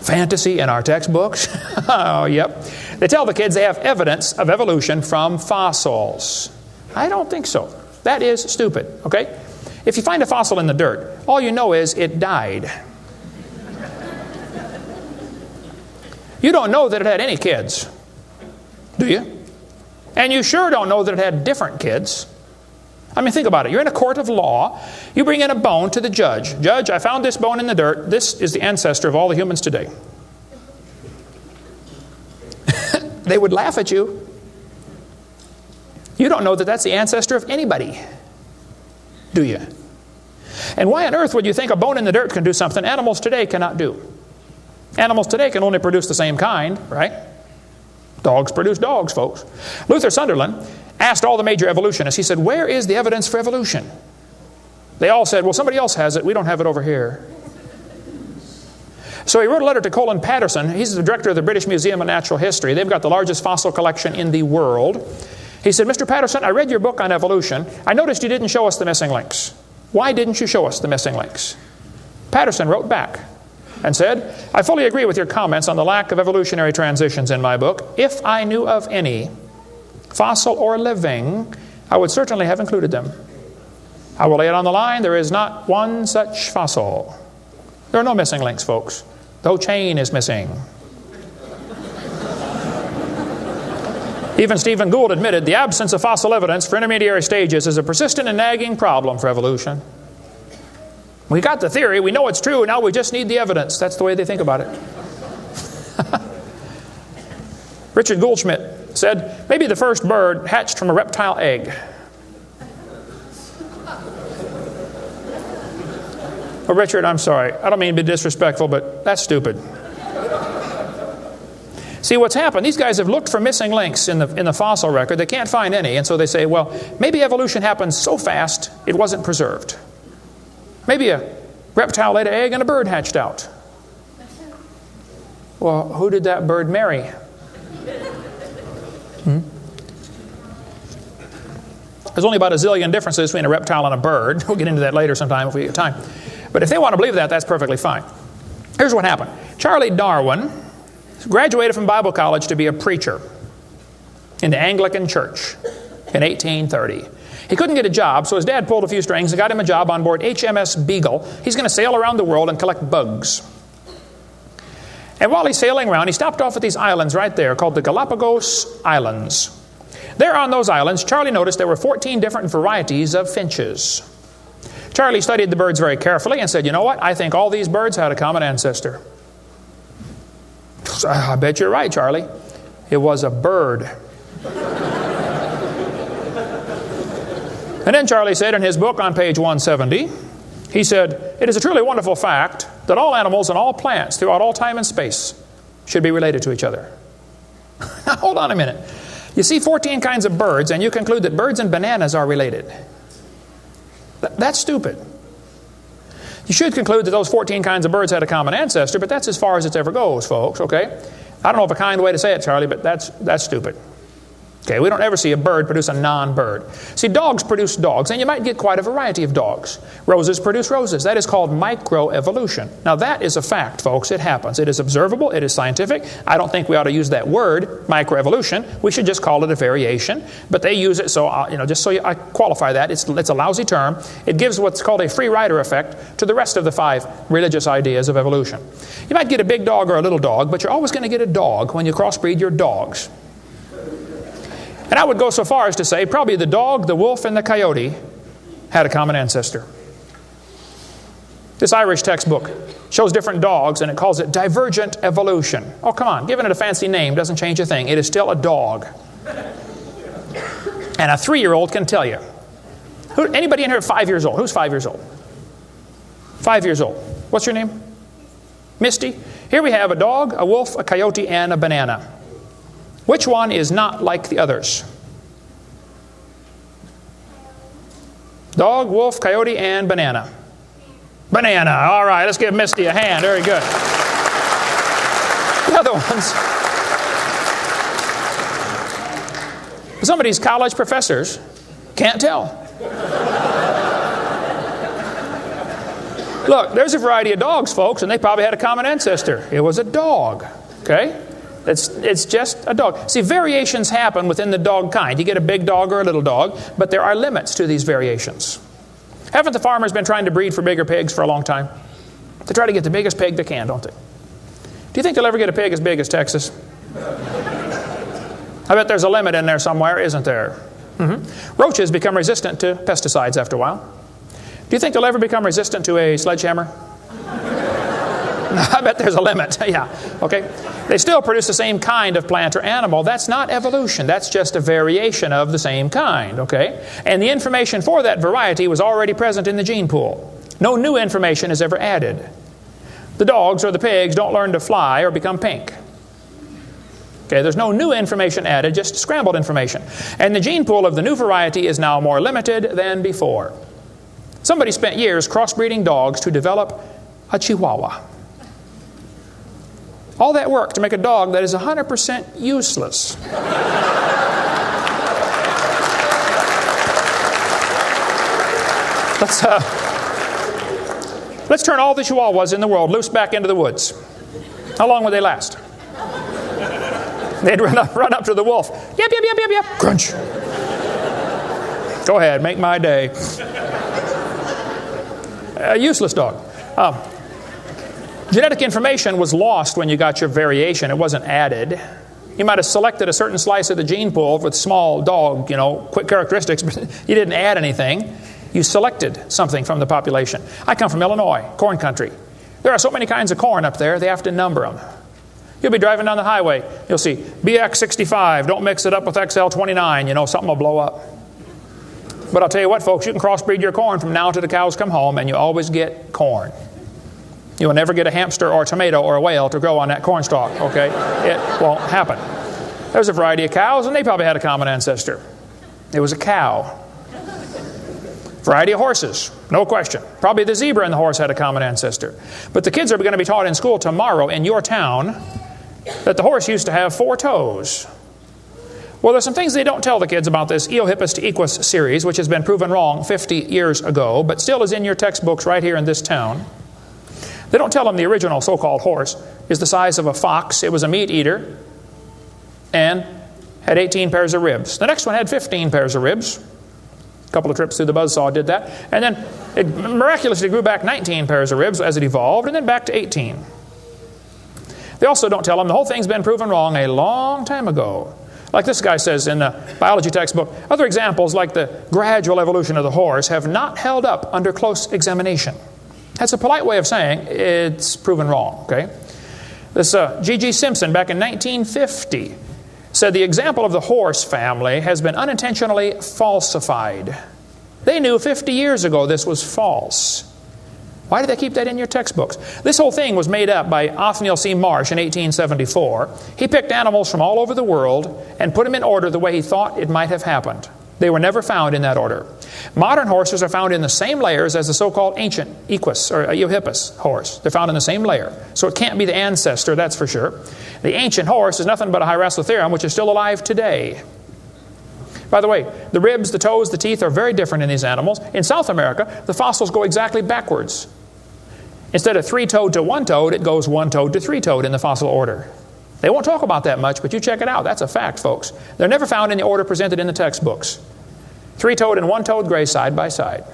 Fantasy in our textbooks? Oh, yep. They tell the kids they have evidence of evolution from fossils. I don't think so. That is stupid, okay? If you find a fossil in the dirt, all you know is it died. You don't know that it had any kids, do you? And you sure don't know that it had different kids. I mean, think about it. You're in a court of law. You bring in a bone to the judge. Judge, I found this bone in the dirt. This is the ancestor of all the humans today. They would laugh at you. You don't know that that's the ancestor of anybody, do you? And why on earth would you think a bone in the dirt can do something animals today cannot do? Animals today can only produce the same kind, right? Dogs produce dogs, folks. Luther Sunderland asked all the major evolutionists, he said, where is the evidence for evolution? They all said, well, somebody else has it. We don't have it over here. So he wrote a letter to Colin Patterson. He's the director of the British Museum of Natural History. They've got the largest fossil collection in the world. He said, Mr. Patterson, I read your book on evolution. I noticed you didn't show us the missing links. Why didn't you show us the missing links? Patterson wrote back and said, I fully agree with your comments on the lack of evolutionary transitions in my book. If I knew of any, fossil or living, I would certainly have included them. I will lay it on the line, there is not one such fossil. There are no missing links, folks. The whole chain is missing. Even Stephen Gould admitted the absence of fossil evidence for intermediary stages is a persistent and nagging problem for evolution. We got the theory, we know it's true, now we just need the evidence. That's the way they think about it. Richard Goldschmidt said, maybe the first bird hatched from a reptile egg. Oh, Richard, I'm sorry. I don't mean to be disrespectful, but that's stupid. See, what's happened, these guys have looked for missing links in the fossil record. They can't find any, and so they say, well, maybe evolution happened so fast it wasn't preserved. Maybe a reptile laid an egg and a bird hatched out. Well, who did that bird marry? There's only about a zillion differences between a reptile and a bird. We'll get into that later sometime if we have time. But if they want to believe that, that's perfectly fine. Here's what happened. Charlie Darwin graduated from Bible college to be a preacher in the Anglican Church in 1830. He couldn't get a job, so his dad pulled a few strings and got him a job on board HMS Beagle. He's going to sail around the world and collect bugs. And while he's sailing around, he stopped off at these islands right there called the Galapagos Islands. There on those islands, Charlie noticed there were 14 different varieties of finches. Charlie studied the birds very carefully and said, you know what? I think all these birds had a common ancestor. I bet you're right, Charlie. It was a bird. And then Charlie said in his book on page 170, he said, it is a truly wonderful fact that all animals and all plants throughout all time and space should be related to each other. Now, hold on a minute. You see 14 kinds of birds, and you conclude that birds and bananas are related. That's stupid. You should conclude that those 14 kinds of birds had a common ancestor, but that's as far as it ever goes, folks, okay? I don't know of a kind way to say it, Charlie, but that's stupid. Okay, we don't ever see a bird produce a non-bird. See, dogs produce dogs, and you might get quite a variety of dogs. Roses produce roses. That is called microevolution. Now, that is a fact, folks. It happens. It is observable. It is scientific. I don't think we ought to use that word, microevolution. We should just call it a variation. But they use it, so, just so I qualify that, it's a lousy term. It gives what's called a free rider effect to the rest of the 5 religious ideas of evolution. You might get a big dog or a little dog, but you're always going to get a dog when you crossbreed your dogs. And I would go so far as to say probably the dog, the wolf, and the coyote had a common ancestor. This Irish textbook shows different dogs, and it calls it divergent evolution. Oh, come on. Giving it a fancy name doesn't change a thing. It is still a dog. And a 3-year-old can tell you. Anybody in here 5 years old? Who's 5 years old? 5 years old. What's your name? Misty. Here we have a dog, a wolf, a coyote, and a banana. Which one is not like the others? Dog, wolf, coyote, and banana. Banana. All right, let's give Misty a hand. Very good. The other ones. Some of these college professors can't tell. Look, there's a variety of dogs, folks, and they probably had a common ancestor. It was a dog. Okay? It's just a dog. See, variations happen within the dog kind. You get a big dog or a little dog, but there are limits to these variations. Haven't the farmers been trying to breed for bigger pigs for a long time? They try to get the biggest pig they can, don't they? Do you think they'll ever get a pig as big as Texas? I bet there's a limit in there somewhere, isn't there? Roaches become resistant to pesticides after a while. Do you think they'll ever become resistant to a sledgehammer? I bet there's a limit. Yeah, okay. They still produce the same kind of plant or animal. That's not evolution. That's just a variation of the same kind, okay? And the information for that variety was already present in the gene pool. No new information is ever added. The dogs or the pigs don't learn to fly or become pink. Okay, there's no new information added, just scrambled information. And the gene pool of the new variety is now more limited than before. Somebody spent years crossbreeding dogs to develop a Chihuahua. All that work to make a dog that is 100% useless. Let's turn all the Chihuahuas in the world loose back into the woods. How long would they last? They'd run up to the wolf. Yep, yep, yep, yep, yep. Crunch. Go ahead, make my day. A useless dog. Genetic information was lost when you got your variation. It wasn't added. You might have selected a certain slice of the gene pool with small dog, quick characteristics, but you didn't add anything. You selected something from the population. I come from Illinois, corn country. There are so many kinds of corn up there, they have to number them. You'll be driving down the highway. You'll see BX65. Don't mix it up with XL29. Something will blow up. But I'll tell you what, folks, you can crossbreed your corn from now till the cows come home, and you always get corn. You will never get a hamster or a tomato or a whale to grow on that corn stalk, okay? It won't happen. There's a variety of cows, and they probably had a common ancestor. It was a cow. Variety of horses, no question. Probably the zebra and the horse had a common ancestor. But the kids are going to be taught in school tomorrow in your town that the horse used to have 4 toes. Well, there's some things they don't tell the kids about this Eohippus to Equus series, which has been proven wrong 50 years ago, but still is in your textbooks right here in this town. They don't tell them the original so-called horse is the size of a fox. It was a meat eater and had 18 pairs of ribs. The next one had 15 pairs of ribs. A couple of trips through the buzzsaw did that. And then it miraculously grew back 19 pairs of ribs as it evolved, and then back to 18. They also don't tell them the whole thing's been proven wrong a long time ago. Like this guy says in the biology textbook, other examples like the gradual evolution of the horse have not held up under close examination. That's a polite way of saying it's proven wrong, okay? This G.G. Simpson back in 1950 said the example of the horse family has been unintentionally falsified. They knew 50 years ago this was false. Why did they keep that in your textbooks? This whole thing was made up by Othniel C. Marsh in 1874. He picked animals from all over the world and put them in order the way he thought it might have happened. They were never found in that order. Modern horses are found in the same layers as the so-called ancient Equus or Eohippus horse. They're found in the same layer. So it can't be the ancestor, that's for sure. The ancient horse is nothing but a Hyracotherium, which is still alive today. By the way, the ribs, the toes, the teeth are very different in these animals. In South America, the fossils go exactly backwards. Instead of 3-toed to 1-toed, it goes 1-toed to 3-toed in the fossil order. They won't talk about that much, but you check it out. That's a fact, folks. They're never found in the order presented in the textbooks. 3-toed and 1-toed gray side by side.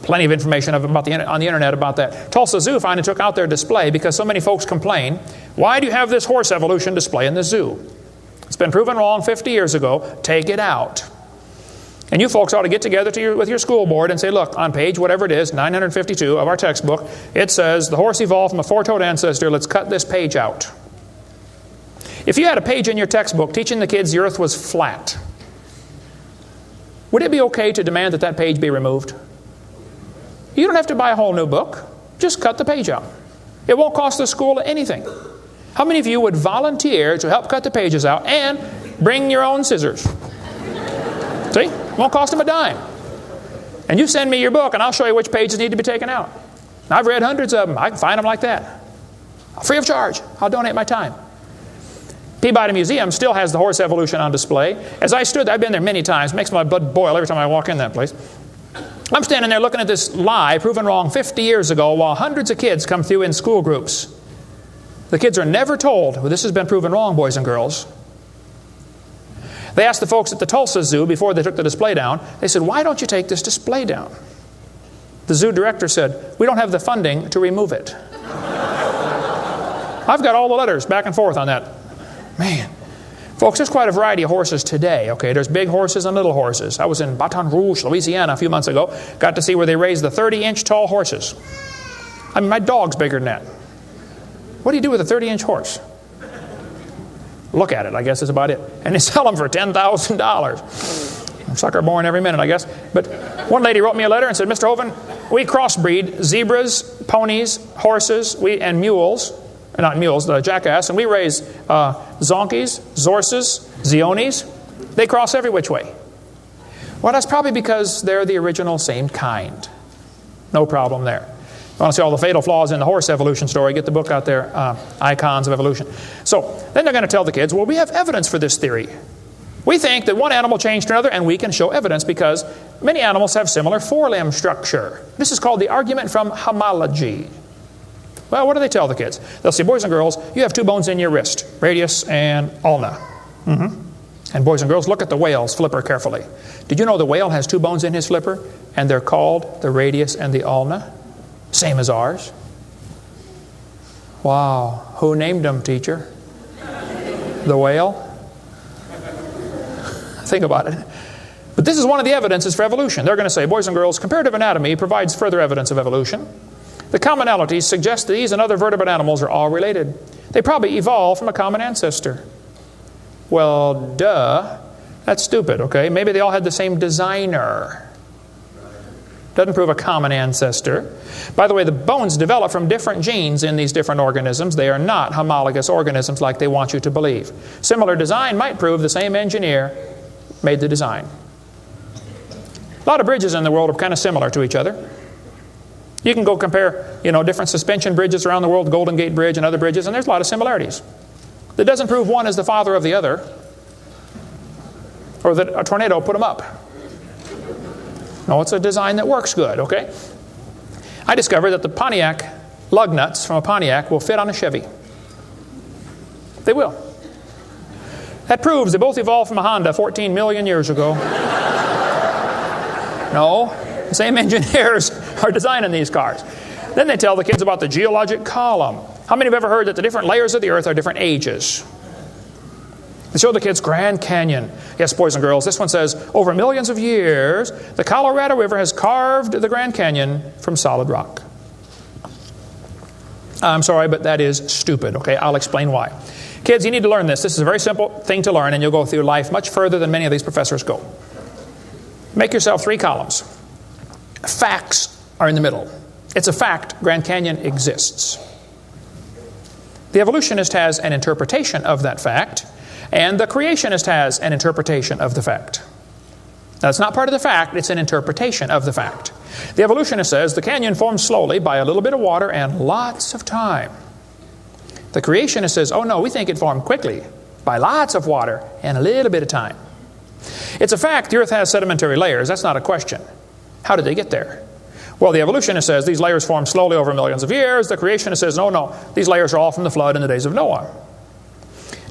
Plenty of information on the internet about that. Tulsa Zoo finally took out their display because so many folks complain, why do you have this horse evolution display in the zoo? It's been proven wrong 50 years ago. Take it out. And you folks ought to get together with your school board and say, look, on page whatever it is, 952 of our textbook, it says the horse evolved from a 4-toed ancestor. Let's cut this page out. If you had a page in your textbook teaching the kids the earth was flat, would it be okay to demand that that page be removed? You don't have to buy a whole new book. Just cut the page out. It won't cost the school anything. How many of you would volunteer to help cut the pages out and bring your own scissors? See? Won't cost them a dime. And you send me your book and I'll show you which pages need to be taken out. I've read hundreds of them. I can find them like that. Free of charge. I'll donate my time. Peabody Museum still has the horse evolution on display. As I stood there, I've been there many times. It makes my blood boil every time I walk in that place. I'm standing there looking at this lie proven wrong 50 years ago while hundreds of kids come through in school groups. The kids are never told, well, this has been proven wrong, boys and girls. They asked the folks at the Tulsa Zoo before they took the display down, they said, why don't you take this display down? The zoo director said, we don't have the funding to remove it. I've got all the letters back and forth on that. Man, Folks, there's quite a variety of horses today, okay? There's big horses and little horses. I was in Baton Rouge, Louisiana a few months ago. Got to see where they raise the 30-inch tall horses. I mean, my dog's bigger than that. What do you do with a 30-inch horse? Look at it, I guess is about it. And they sell them for $10,000. Sucker born every minute, I guess. But one lady wrote me a letter and said, Mr. Hovind, we crossbreed zebras, ponies, horses, and mules. Not mules, the jackass. And we raise zonkies, zorses, zeonies. They cross every which way. Well, that's probably because they're the original same kind. No problem there. You want to see all the fatal flaws in the horse evolution story, get the book out there, Icons of Evolution. So then they're going to tell the kids, well, we have evidence for this theory. We think that one animal changed to another, and we can show evidence because many animals have similar forelimb structure. This is called the argument from homology. Well, what do they tell the kids? They'll say, boys and girls, you have two bones in your wrist, radius and ulna. And boys and girls, look at the whale's flipper carefully. Did you know the whale has two bones in his flipper, and they're called the radius and the ulna? Same as ours. Wow. Who named them, teacher? The whale? Think about it. But this is one of the evidences for evolution. They're going to say, boys and girls, comparative anatomy provides further evidence of evolution. The commonalities suggest that these and other vertebrate animals are all related. They probably evolved from a common ancestor. Well, duh. That's stupid, okay? Maybe they all had the same designer. Doesn't prove a common ancestor. By the way, the bones develop from different genes in these different organisms. They are not homologous organisms like they want you to believe. Similar design might prove the same engineer made the design. A lot of bridges in the world are kind of similar to each other. You can go compare, different suspension bridges around the world, Golden Gate Bridge and other bridges, and there's a lot of similarities. That doesn't prove one is the father of the other, or that a tornado put them up. No, it's a design that works good, okay? I discovered that the Pontiac lug nuts from a Pontiac will fit on a Chevy. They will. That proves they both evolved from a Honda 14 million years ago. No, the same engineers are designing these cars. Then they tell the kids about the geologic column. How many have ever heard that the different layers of the earth are different ages? They show the kids Grand Canyon. Yes, boys and girls, this one says, over millions of years, the Colorado River has carved the Grand Canyon from solid rock. I'm sorry, but that is stupid, okay? I'll explain why. Kids, you need to learn this. This is a very simple thing to learn, and you'll go through life much further than many of these professors go. Make yourself 3 columns. Facts are in the middle. It's a fact Grand Canyon exists. The evolutionist has an interpretation of that fact, and the creationist has an interpretation of the fact. Now, it's not part of the fact, it's an interpretation of the fact. The evolutionist says the canyon formed slowly by a little bit of water and lots of time. The creationist says, oh no, we think it formed quickly by lots of water and a little bit of time. It's a fact the earth has sedimentary layers. That's not a question. How did they get there? Well, the evolutionist says these layers formed slowly over millions of years. The creationist says, no, these layers are all from the flood in the days of Noah.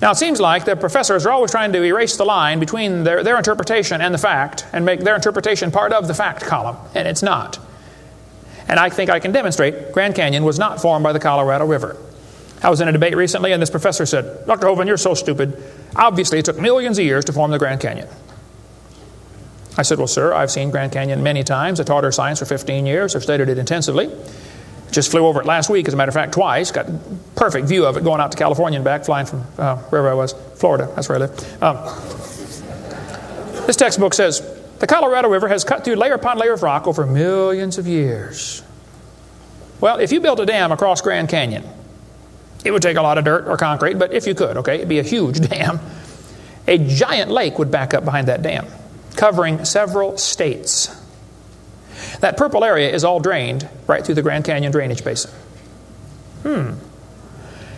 Now, it seems like the professors are always trying to erase the line between their interpretation and the fact and make their interpretation part of the fact column, and it's not. And I think I can demonstrate Grand Canyon was not formed by the Colorado River. I was in a debate recently, and this professor said, Dr. Hovind, you're so stupid. Obviously, it took millions of years to form the Grand Canyon. I said, well, sir, I've seen Grand Canyon many times. I taught earth science for 15 years. I've studied it intensively. Just flew over it last week, as a matter of fact, twice. Got a perfect view of it going out to California and back, flying from wherever I was, Florida. That's where I live. This textbook says, the Colorado River has cut through layer upon layer of rock over millions of years. Well, if you built a dam across Grand Canyon, it would take a lot of dirt or concrete, but if you could, okay, it'd be a huge dam. A giant lake would back up behind that dam, covering several states. That purple area is all drained right through the Grand Canyon drainage basin.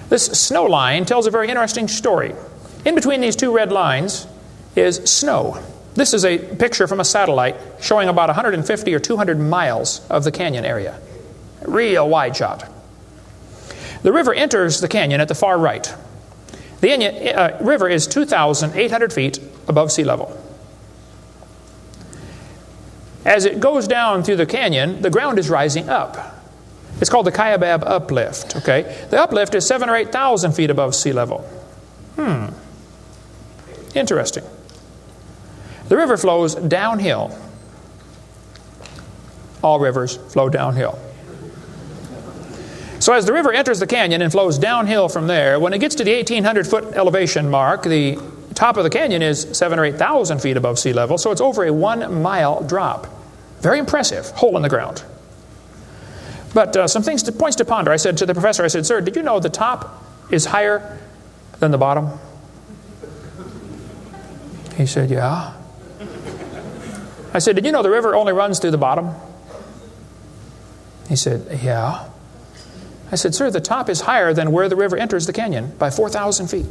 This snow line tells a very interesting story. In between these 2 red lines is snow. This is a picture from a satellite showing about 150 or 200 miles of the canyon area. Real wide shot. The river enters the canyon at the far right. The river is 2,800 feet above sea level. As it goes down through the canyon, the ground is rising up. It's called the Kaibab uplift, okay? The uplift is 7,000 or 8,000 feet above sea level. Interesting. The river flows downhill. All rivers flow downhill. So as the river enters the canyon and flows downhill from there, when it gets to the 1,800-foot elevation mark, the top of the canyon is 7,000 or 8,000 feet above sea level, so it's over a 1-mile drop. Very impressive. Hole in the ground. But some points to ponder. I said to the professor, I said, "Sir, did you know the top is higher than the bottom?" He said, "Yeah." I said, "Did you know the river only runs through the bottom?" He said, "Yeah." I said, "Sir, the top is higher than where the river enters the canyon by 4,000 feet.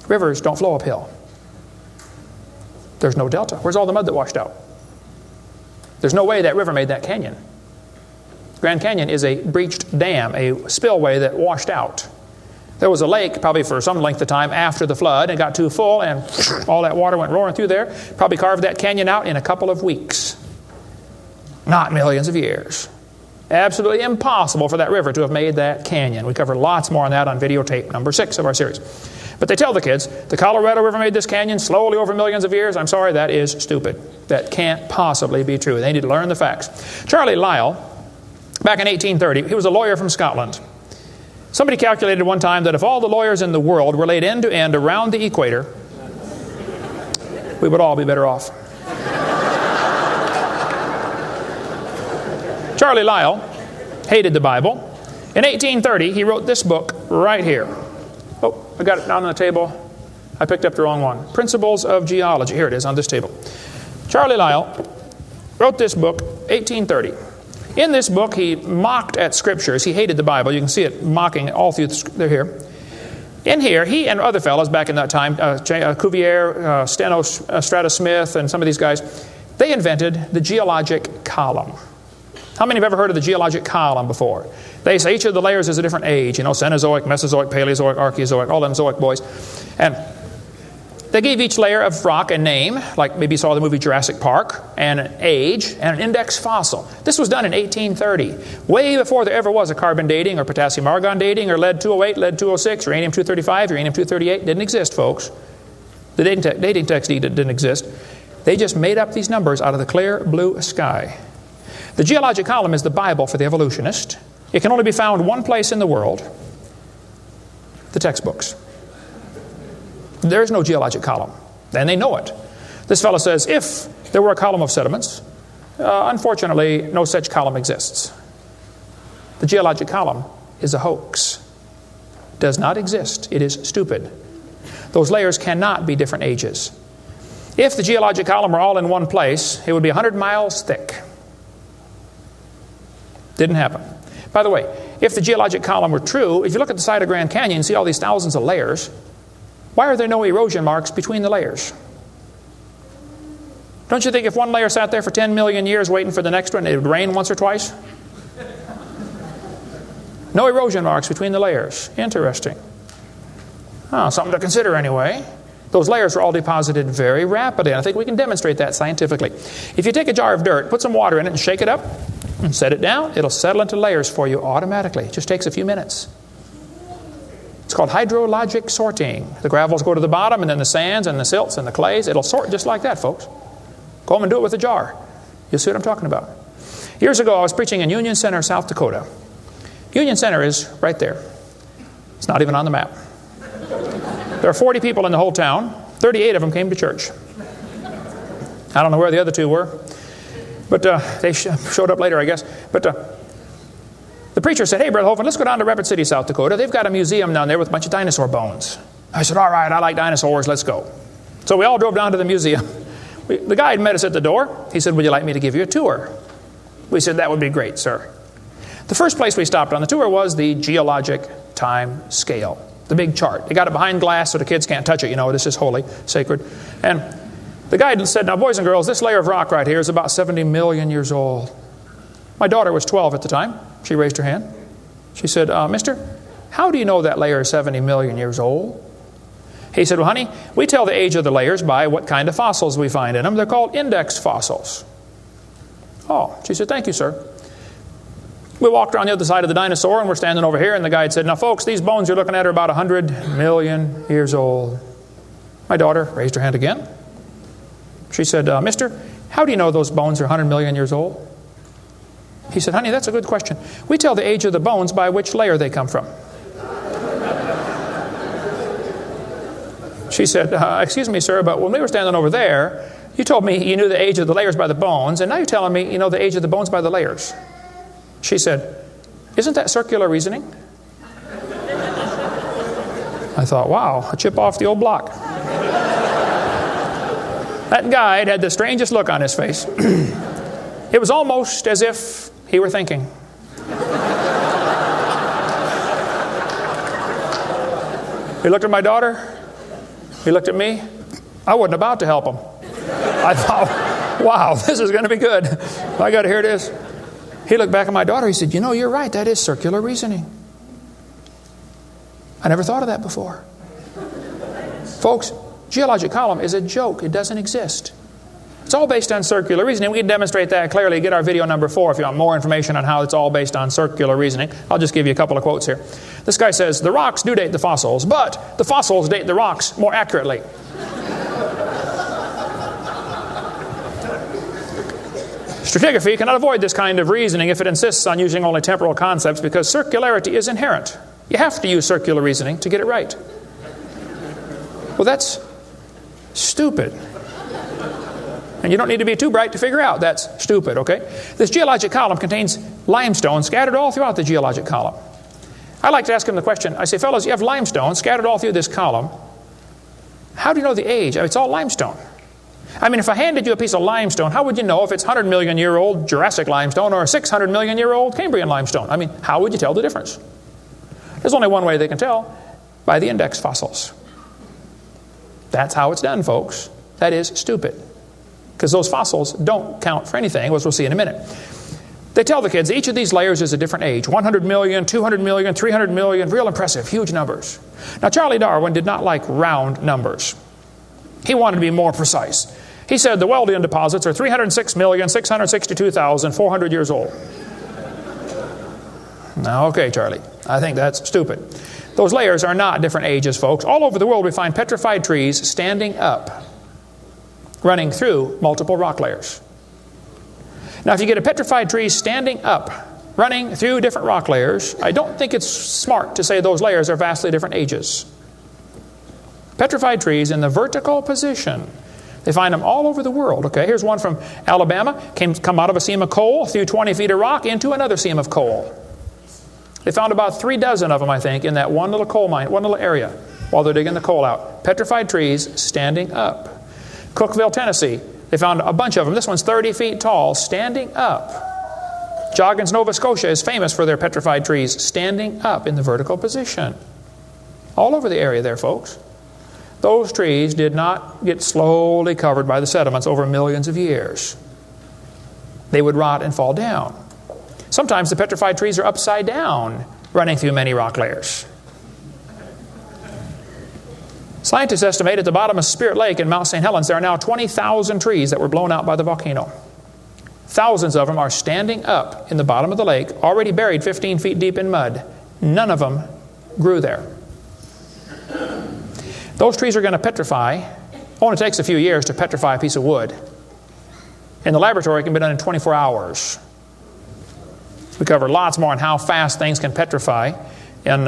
Rivers don't flow uphill. There's no delta. Where's all the mud that washed out? There's no way that river made that canyon. Grand Canyon is a breached dam, a spillway that washed out. There was a lake probably for some length of time after the flood, and it got too full, and all that water went roaring through there. Probably carved that canyon out in a couple of weeks. Not millions of years. Absolutely impossible for that river to have made that canyon. We cover lots more on that on videotape number 6 of our series. But they tell the kids, the Colorado River made this canyon slowly over millions of years. I'm sorry, that is stupid. That can't possibly be true. They need to learn the facts. Charlie Lyell, back in 1830, he was a lawyer from Scotland. Somebody calculated one time that if all the lawyers in the world were laid end to end around the equator, we would all be better off. Charlie Lyell hated the Bible. In 1830, he wrote this book right here. Oh, I got it down on the table. I picked up the wrong one. Principles of Geology. Here it is on this table. Charlie Lyell wrote this book, 1830. In this book, he mocked at scriptures. He hated the Bible. You can see it mocking all through they're here. In here, he and other fellows back in that time, Cuvier, Steno, Strata Smith, and some of these guys, they invented the geologic column. How many have ever heard of the geologic column before? They say each of the layers is a different age. You know, Cenozoic, Mesozoic, Paleozoic, Archeozoic, all them Zoic boys. And they gave each layer of rock a name, like maybe you saw the movie Jurassic Park, and an age, and an index fossil. This was done in 1830, way before there ever was a carbon dating or potassium argon dating or lead-208, lead-206, uranium-235, uranium-238. Didn't exist, folks. The dating text didn't exist. They just made up these numbers out of the clear blue sky. The geologic column is the Bible for the evolutionist. It can only be found one place in the world, the textbooks. There is no geologic column, and they know it. This fellow says, if there were a column of sediments, unfortunately, no such column exists. The geologic column is a hoax. Does not exist. It is stupid. Those layers cannot be different ages. If the geologic column were all in one place, it would be 100 miles thick. Didn't happen. By the way, if the geologic column were true, if you look at the side of Grand Canyon and see all these thousands of layers, why are there no erosion marks between the layers? Don't you think if one layer sat there for 10 million years waiting for the next one, it would rain once or twice? No erosion marks between the layers. Interesting. Oh, something to consider anyway. Those layers were all deposited very rapidly, and I think we can demonstrate that scientifically. If you take a jar of dirt, put some water in it and shake it up, and set it down, it'll settle into layers for you automatically. It just takes a few minutes. It's called hydrologic sorting. The gravels go to the bottom, and then the sands and the silts and the clays. It'll sort just like that, folks. Go home and do it with a jar. You'll see what I'm talking about. Years ago, I was preaching in Union Center, South Dakota. Union Center is right there. It's not even on the map. There are 40 people in the whole town. 38 of them came to church. I don't know where the other 2 were. But they showed up later, I guess. But the preacher said, "Hey, Brother Hovind, let's go down to Rapid City, South Dakota. They've got a museum down there with a bunch of dinosaur bones." I said, "All right, I like dinosaurs. Let's go." So we all drove down to the museum. The guide met us at the door. He said, "Would you like me to give you a tour?" We said, "That would be great, sir." The first place we stopped on the tour was the geologic time scale, the big chart. They got it behind glass so the kids can't touch it. You know, this is holy, sacred. And the guide said, "Now, boys and girls, this layer of rock right here is about 70 million years old." My daughter was 12 at the time. She raised her hand. She said, "Mister, how do you know that layer is 70 million years old?" He said, "Well, honey, we tell the age of the layers by what kind of fossils we find in them. They're called index fossils." Oh, she said, "Thank you, sir." We walked around the other side of the dinosaur, and we're standing over here, and the guide said, now folks, these bones you're looking at are about 100 million years old. My daughter raised her hand again. She said, mister, how do you know those bones are 100 million years old? He said, honey, that's a good question. We tell the age of the bones by which layer they come from. She said, excuse me, sir, but when we were standing over there, you told me you knew the age of the layers by the bones, and now you're telling me you know the age of the bones by the layers. She said, isn't that circular reasoning? I thought, wow, a chip off the old block. That guide had the strangest look on his face. It was almost as if he were thinking. He looked at my daughter. He looked at me. I wasn't about to help him. I thought, wow, this is going to be good. I got to hear this. He looked back at my daughter. He said, you know, you're right. That is circular reasoning. I never thought of that before. Folks, geologic column is a joke. It doesn't exist. It's all based on circular reasoning. We can demonstrate that clearly. Get our video number 4 if you want more information on how it's all based on circular reasoning. I'll just give you a couple of quotes here. This guy says, the rocks do date the fossils, but the fossils date the rocks more accurately. Stratigraphy cannot avoid this kind of reasoning if it insists on using only temporal concepts because circularity is inherent. You have to use circular reasoning to get it right. Well, that's stupid. And you don't need to be too bright to figure out that's stupid, okay? This geologic column contains limestone scattered all throughout the geologic column. I like to ask him the question, I say, fellows, you have limestone scattered all through this column. How do you know the age? I mean, it's all limestone. I mean, if I handed you a piece of limestone, how would you know if it's 100 million year old Jurassic limestone or 600 million year old Cambrian limestone? I mean, how would you tell the difference? There's only one way they can tell, by the index fossils. That's how it's done, folks. That is stupid. Because those fossils don't count for anything, as we'll see in a minute. They tell the kids each of these layers is a different age. 100 million, 200 million, 300 million, real impressive, huge numbers. Now, Charlie Darwin did not like round numbers. He wanted to be more precise. He said the Wealdian deposits are 306,662,400 years old. Now, okay, Charlie, I think that's stupid. Those layers are not different ages, folks. All over the world we find petrified trees standing up, running through multiple rock layers. Now, if you get a petrified tree standing up, running through different rock layers, I don't think it's smart to say those layers are vastly different ages. Petrified trees in the vertical position, they find them all over the world. Okay, here's one from Alabama. Come out of a seam of coal, through 20 feet of rock, into another seam of coal. They found about 3 dozen of them, I think, in that one little coal mine, one little area, while they're digging the coal out. Petrified trees standing up. Cookeville, Tennessee, they found a bunch of them. This one's 30 feet tall, standing up. Joggins, Nova Scotia is famous for their petrified trees standing up in the vertical position. All over the area there, folks. Those trees did not get slowly covered by the sediments over millions of years. They would rot and fall down. Sometimes the petrified trees are upside down, running through many rock layers. Scientists estimate at the bottom of Spirit Lake in Mount St. Helens, there are now 20,000 trees that were blown out by the volcano. Thousands of them are standing up in the bottom of the lake, already buried 15 feet deep in mud. None of them grew there. Those trees are going to petrify. Only takes a few years to petrify a piece of wood. In the laboratory, it can be done in 24 hours. We cover lots more on how fast things can petrify in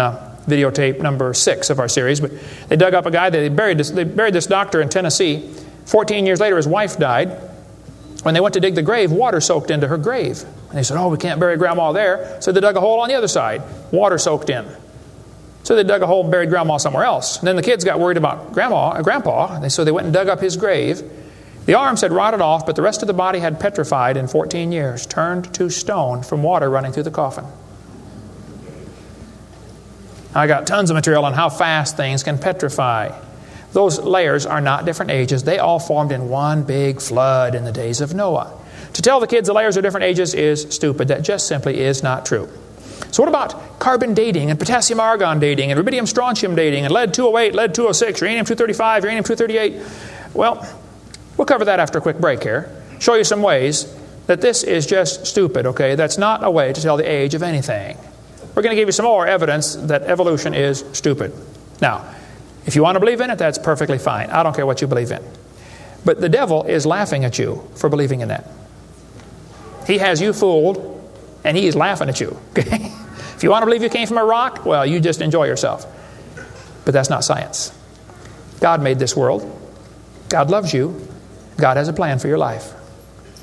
videotape number 6 of our series. But they dug up a guy, they buried this doctor in Tennessee. 14 years later, his wife died. When they went to dig the grave, water soaked into her grave. And they said, oh, we can't bury Grandma there. So they dug a hole on the other side. Water soaked in. So they dug a hole and buried Grandma somewhere else. And then the kids got worried about Grandpa, so they went and dug up his grave. The arms had rotted off, but the rest of the body had petrified in 14 years, turned to stone from water running through the coffin. I got tons of material on how fast things can petrify. Those layers are not different ages. They all formed in one big flood in the days of Noah. To tell the kids the layers are different ages is stupid. That just simply is not true. So what about carbon dating and potassium argon dating and rubidium strontium dating and lead 208, lead 206, uranium 235, uranium 238? Well, we'll cover that after a quick break here. Show you some ways that this is just stupid, okay? That's not a way to tell the age of anything. We're going to give you some more evidence that evolution is stupid. Now, if you want to believe in it, that's perfectly fine. I don't care what you believe in. But the devil is laughing at you for believing in that. He has you fooled, and he is laughing at you, okay? If you want to believe you came from a rock, well, you just enjoy yourself. But that's not science. God made this world. God loves you. God has a plan for your life.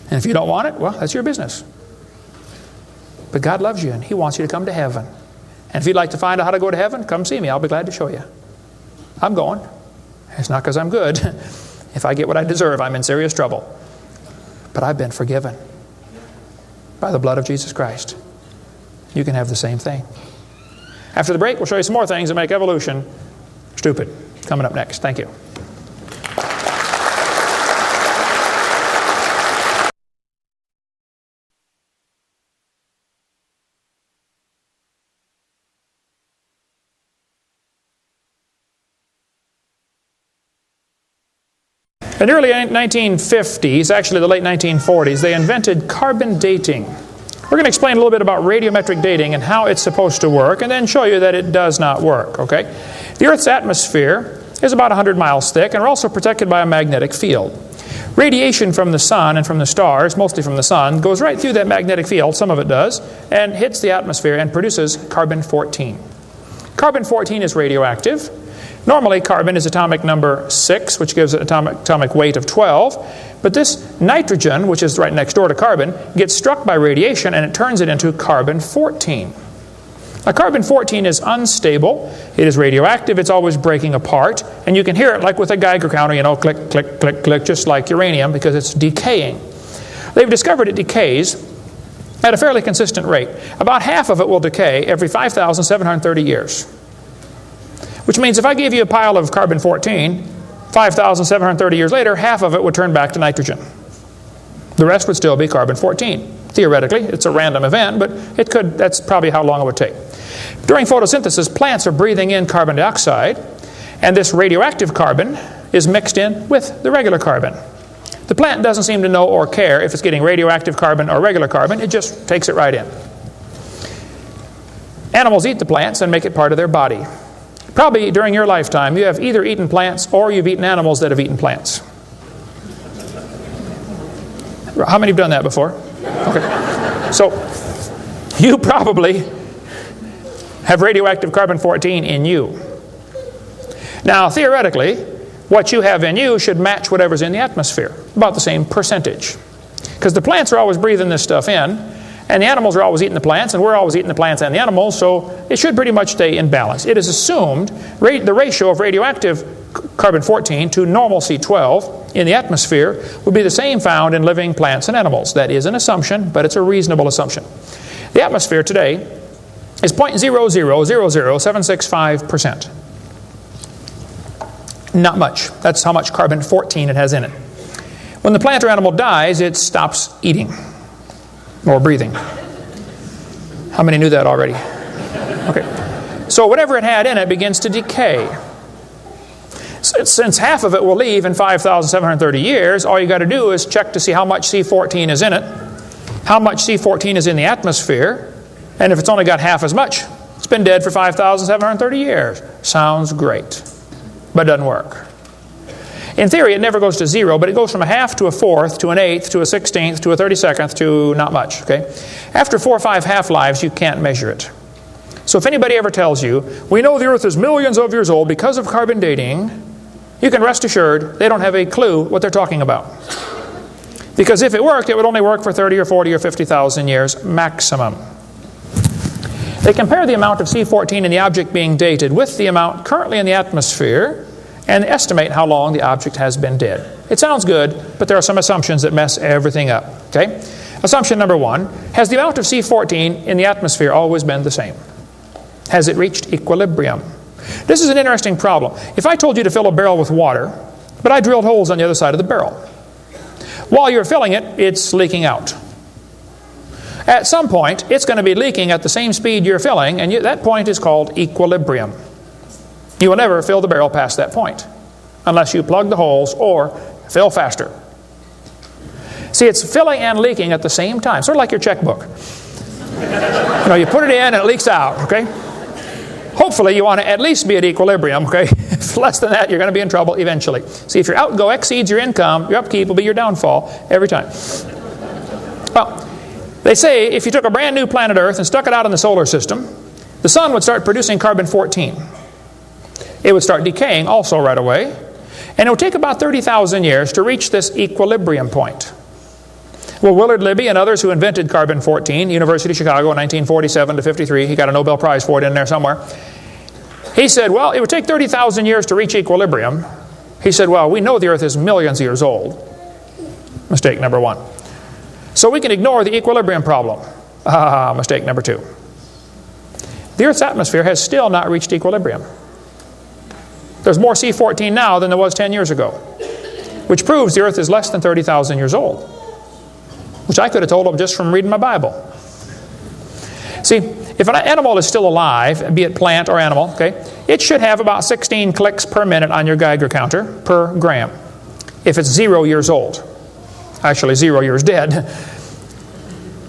And if you don't want it, well, that's your business. But God loves you, and He wants you to come to heaven. And if you'd like to find out how to go to heaven, come see me. I'll be glad to show you. I'm going. It's not because I'm good. If I get what I deserve, I'm in serious trouble. But I've been forgiven by the blood of Jesus Christ. You can have the same thing. After the break, we'll show you some more things that make evolution stupid. Coming up next. Thank you. In the early 1950s, actually the late 1940s, they invented carbon dating. We're going to explain a little bit about radiometric dating and how it's supposed to work, and then show you that it does not work, okay? The Earth's atmosphere is about 100 miles thick, and we're also protected by a magnetic field. Radiation from the sun and from the stars, mostly from the sun, goes right through that magnetic field, some of it does, and hits the atmosphere and produces carbon-14. Carbon-14 is radioactive. Normally, carbon is atomic number 6, which gives it atomic weight of 12. But this nitrogen, which is right next door to carbon, gets struck by radiation and it turns it into carbon-14. Now, carbon-14 is unstable. It is radioactive. It's always breaking apart. And you can hear it like with a Geiger counter, you know, click, click, click, click, just like uranium, because it's decaying. They've discovered it decays at a fairly consistent rate. About half of it will decay every 5,730 years. Which means if I gave you a pile of carbon-14, 5,730 years later, half of it would turn back to nitrogen. The rest would still be carbon-14. Theoretically, it's a random event, but it could. That's probably how long it would take. During photosynthesis, plants are breathing in carbon dioxide, and this radioactive carbon is mixed in with the regular carbon. The plant doesn't seem to know or care if it's getting radioactive carbon or regular carbon. It just takes it right in. Animals eat the plants and make it part of their body. Probably during your lifetime, you have either eaten plants or you've eaten animals that have eaten plants. How many have done that before? Okay. So, you probably have radioactive carbon-14 in you. Now, theoretically, what you have in you should match whatever's in the atmosphere, about the same percentage. Because the plants are always breathing this stuff in, and the animals are always eating the plants, and we're always eating the plants and the animals, so it should pretty much stay in balance. It is assumed the ratio of radioactive carbon-14 to normal C12 in the atmosphere would be the same found in living plants and animals. That is an assumption, but it's a reasonable assumption. The atmosphere today is 0.0000765%. Not much. That's how much carbon-14 it has in it. When the plant or animal dies, it stops eating or breathing. How many knew that already? Okay. So whatever it had in it begins to decay. Since half of it will leave in 5,730 years, all you got to do is check to see how much C14 is in it, how much C14 is in the atmosphere, and if it's only got half as much, it's been dead for 5,730 years. Sounds great, but it doesn't work. In theory, it never goes to zero, but it goes from a half to a fourth, to an eighth, to a 16th, to a 32nd, to not much, okay? After 4 or 5 half-lives, you can't measure it. So if anybody ever tells you, we know the Earth is millions of years old because of carbon dating, you can rest assured they don't have a clue what they're talking about. Because if it worked, it would only work for 30 or 40 or 50,000 years maximum. They compare the amount of C14 in the object being dated with the amount currently in the atmosphere, and estimate how long the object has been dead. It sounds good, but there are some assumptions that mess everything up. Okay? Assumption number 1, has the amount of C14 in the atmosphere always been the same? Has it reached equilibrium? This is an interesting problem. If I told you to fill a barrel with water, but I drilled holes on the other side of the barrel, while you're filling it, it's leaking out. At some point, it's going to be leaking at the same speed you're filling, and that point is called equilibrium. You will never fill the barrel past that point unless you plug the holes or fill faster. See, it's filling and leaking at the same time, sort of like your checkbook. You know, you put it in and it leaks out, okay? Hopefully you want to at least be at equilibrium, okay? If less than that, you're going to be in trouble eventually. See, if your outgo exceeds your income, your upkeep will be your downfall every time. Well, they say if you took a brand new planet Earth and stuck it out in the solar system, the sun would start producing carbon-14. It would start decaying also right away, and it would take about 30,000 years to reach this equilibrium point. Well, Willard Libby and others who invented carbon-14, University of Chicago in 1947 to 53, he got a Nobel Prize for it in there somewhere. He said, well, it would take 30,000 years to reach equilibrium. He said, well, we know the Earth is millions of years old. Mistake number one. So we can ignore the equilibrium problem. Mistake number two. The Earth's atmosphere has still not reached equilibrium. There's more C14 now than there was 10 years ago, which proves the Earth is less than 30,000 years old, which I could have told them just from reading my Bible. See, if an animal is still alive, be it plant or animal, okay, it should have about 16 clicks per minute on your Geiger counter per gram. If it's 0 years old. Actually, 0 years dead.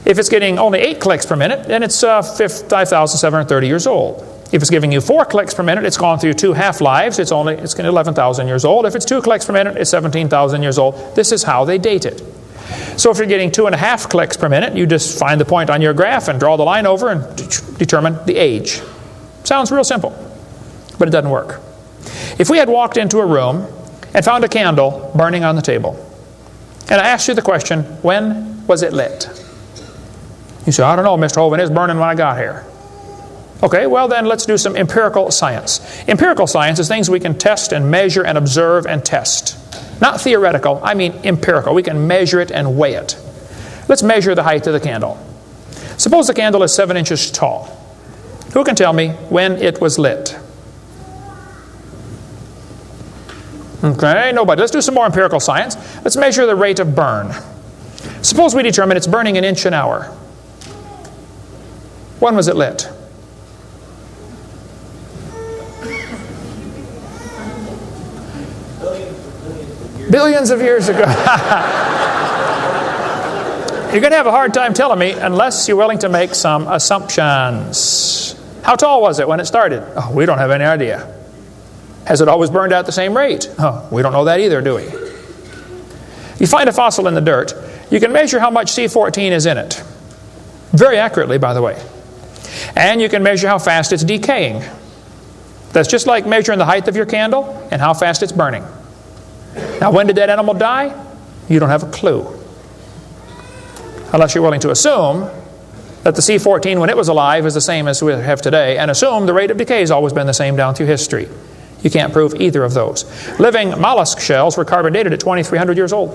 If it's getting only 8 clicks per minute, then it's 5,730 years old. If it's giving you 4 clicks per minute, it's gone through 2 half-lives. It's 11,000 years old. If it's 2 clicks per minute, it's 17,000 years old. This is how they date it. So if you're getting 2.5 clicks per minute, you just find the point on your graph and draw the line over and determine the age. Sounds real simple, but it doesn't work. If we had walked into a room and found a candle burning on the table, and I asked you the question, when was it lit? You say, I don't know, Mr. Hovind, it's burning when I got here. Okay, well then let's do some empirical science. Empirical science is things we can test and measure and observe and test. Not theoretical, I mean empirical. We can measure it and weigh it. Let's measure the height of the candle. Suppose the candle is 7 inches tall. Who can tell me when it was lit? Okay, nobody. Let's do some more empirical science. Let's measure the rate of burn. Suppose we determine it's burning an inch an hour. When was it lit? Billions of years ago. You're going to have a hard time telling me unless you're willing to make some assumptions. How tall was it when it started? Oh, we don't have any idea. Has it always burned out at the same rate? Oh, we don't know that either, do we? You find a fossil in the dirt, you can measure how much C14 is in it. Very accurately, by the way. And you can measure how fast it's decaying. That's just like measuring the height of your candle and how fast it's burning. Now, when did that animal die? You don't have a clue. Unless you're willing to assume that the C14 when it was alive is the same as we have today, and assume the rate of decay has always been the same down through history. You can't prove either of those. Living mollusk shells were carbon dated at 2,300 years old.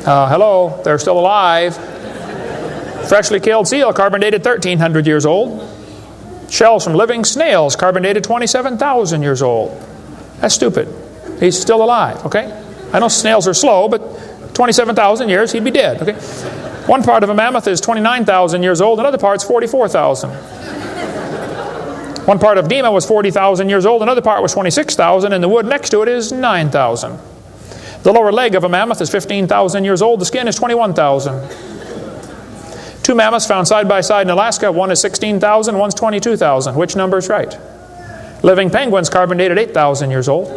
Hello, they're still alive. Freshly killed seal, carbon dated 1,300 years old. Shells from living snails, carbon dated 27,000 years old. That's stupid. He's still alive, okay? I know snails are slow, but 27,000 years, he'd be dead, okay? One part of a mammoth is 29,000 years old, another part's 44,000. One part of Dima was 40,000 years old, another part was 26,000, and the wood next to it is 9,000. The lower leg of a mammoth is 15,000 years old, the skin is 21,000. 2 mammoths found side by side in Alaska, one is 16,000, one's 22,000. Which number is right? Living penguins, carbon dated 8,000 years old.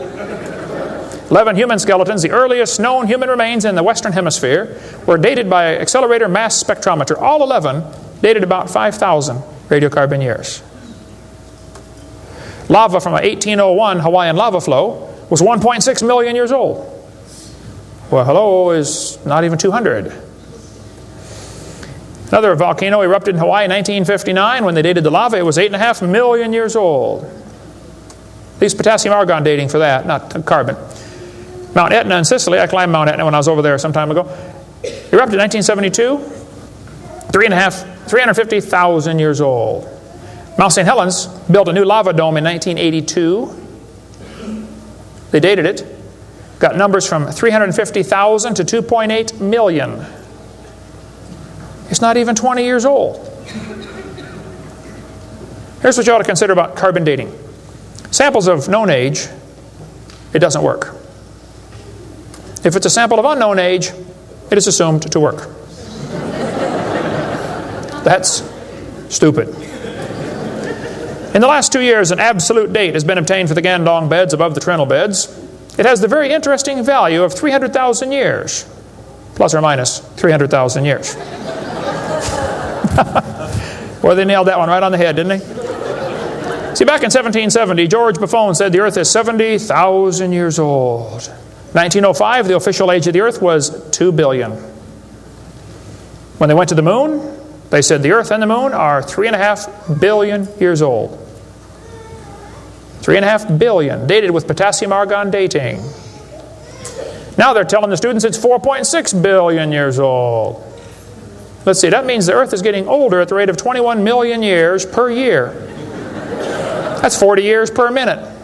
11 human skeletons, the earliest known human remains in the Western Hemisphere, were dated by accelerator mass spectrometer. All 11 dated about 5,000 radiocarbon years. Lava from a 1801 Hawaiian lava flow was 1.6 million years old. Well, hello is not even 200. Another volcano erupted in Hawaii in 1959. When they dated the lava, it was 8.5 million years old. These potassium argon dating for that, not carbon. Mount Etna in Sicily, I climbed Mount Etna when I was over there some time ago, erupted in 1972, 350,000 years old. Mount St. Helens built a new lava dome in 1982. They dated it, got numbers from 350,000 to 2.8 million. It's not even 20 years old. Here's what you ought to consider about carbon dating. Samples of known age, it doesn't work. If it's a sample of unknown age, it is assumed to work. That's stupid. In the last 2 years, an absolute date has been obtained for the Gandong beds above the Trinal beds. It has the very interesting value of 300,000 years, plus or minus 300,000 years. Well, they nailed that one right on the head, didn't they? See, back in 1770, George Buffon said the Earth is 70,000 years old. 1905, the official age of the Earth was 2 billion. When they went to the moon, they said the Earth and the moon are 3.5 billion years old. 3.5 billion, dated with potassium argon dating. Now they're telling the students it's 4.6 billion years old. Let's see, that means the Earth is getting older at the rate of 21 million years per year. That's 40 years per minute.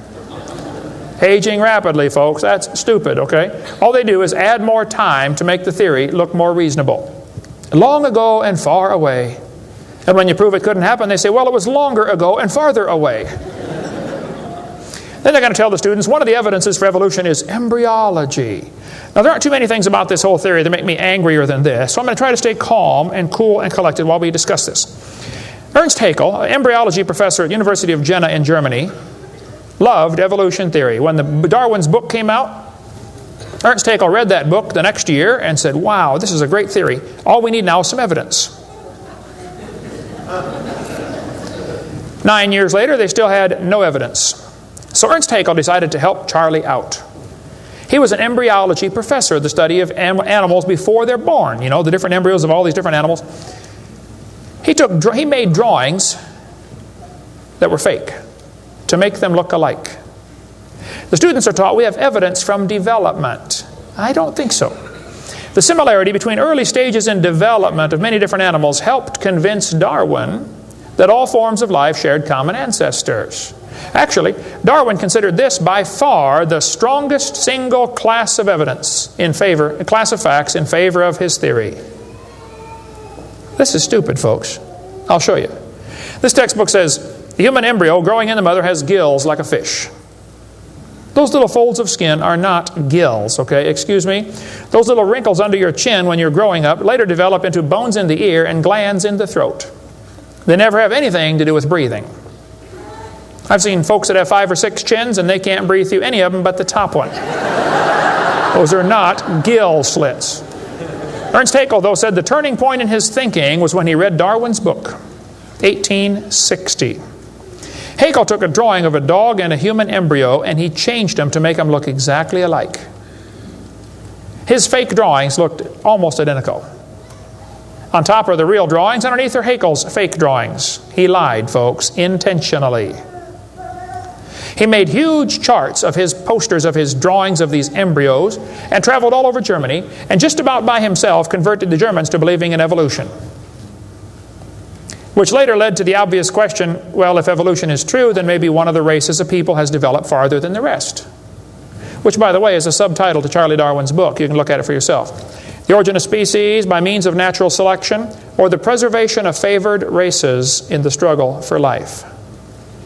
Aging rapidly, folks. That's stupid, okay? All they do is add more time to make the theory look more reasonable. Long ago and far away. And when you prove it couldn't happen, they say, well, it was longer ago and farther away. Then they're going to tell the students one of the evidences for evolution is embryology. Now, there aren't too many things about this whole theory that make me angrier than this, so I'm going to try to stay calm and cool and collected while we discuss this. Ernst Haeckel, an embryology professor at the University of Jena in Germany, loved evolution theory. When Darwin's book came out, Ernst Haeckel read that book the next year and said, wow, this is a great theory. All we need now is some evidence. 9 years later, they still had no evidence. So Ernst Haeckel decided to help Charlie out. He was an embryology professor, the study of animals before they're born. You know, the different embryos of all these different animals. He made drawings that were fake to make them look alike. The students are taught we have evidence from development. I don't think so. The similarity between early stages in development of many different animals helped convince Darwin that all forms of life shared common ancestors. Actually, Darwin considered this by far the strongest single class of evidence a class of facts in favor of his theory. This is stupid, folks. I'll show you. This textbook says, the human embryo growing in the mother has gills like a fish. Those little folds of skin are not gills, okay? Excuse me. Those little wrinkles under your chin when you're growing up later develop into bones in the ear and glands in the throat. They never have anything to do with breathing. I've seen folks that have 5 or 6 chins and they can't breathe through any of them but the top one. Those are not gill slits. Ernst Haeckel, though, said the turning point in his thinking was when he read Darwin's book, 1860. Haeckel took a drawing of a dog and a human embryo and he changed them to make them look exactly alike. His fake drawings looked almost identical. On top are the real drawings, underneath are Haeckel's fake drawings. He lied, folks, intentionally. He made huge charts of his posters of his drawings of these embryos and traveled all over Germany and just about by himself converted the Germans to believing in evolution. Which later led to the obvious question, well, if evolution is true, then maybe one of the races of people has developed farther than the rest. Which, by the way, is a subtitle to Charlie Darwin's book. You can look at it for yourself. The Origin of Species by Means of Natural Selection, or the Preservation of Favored Races in the Struggle for Life.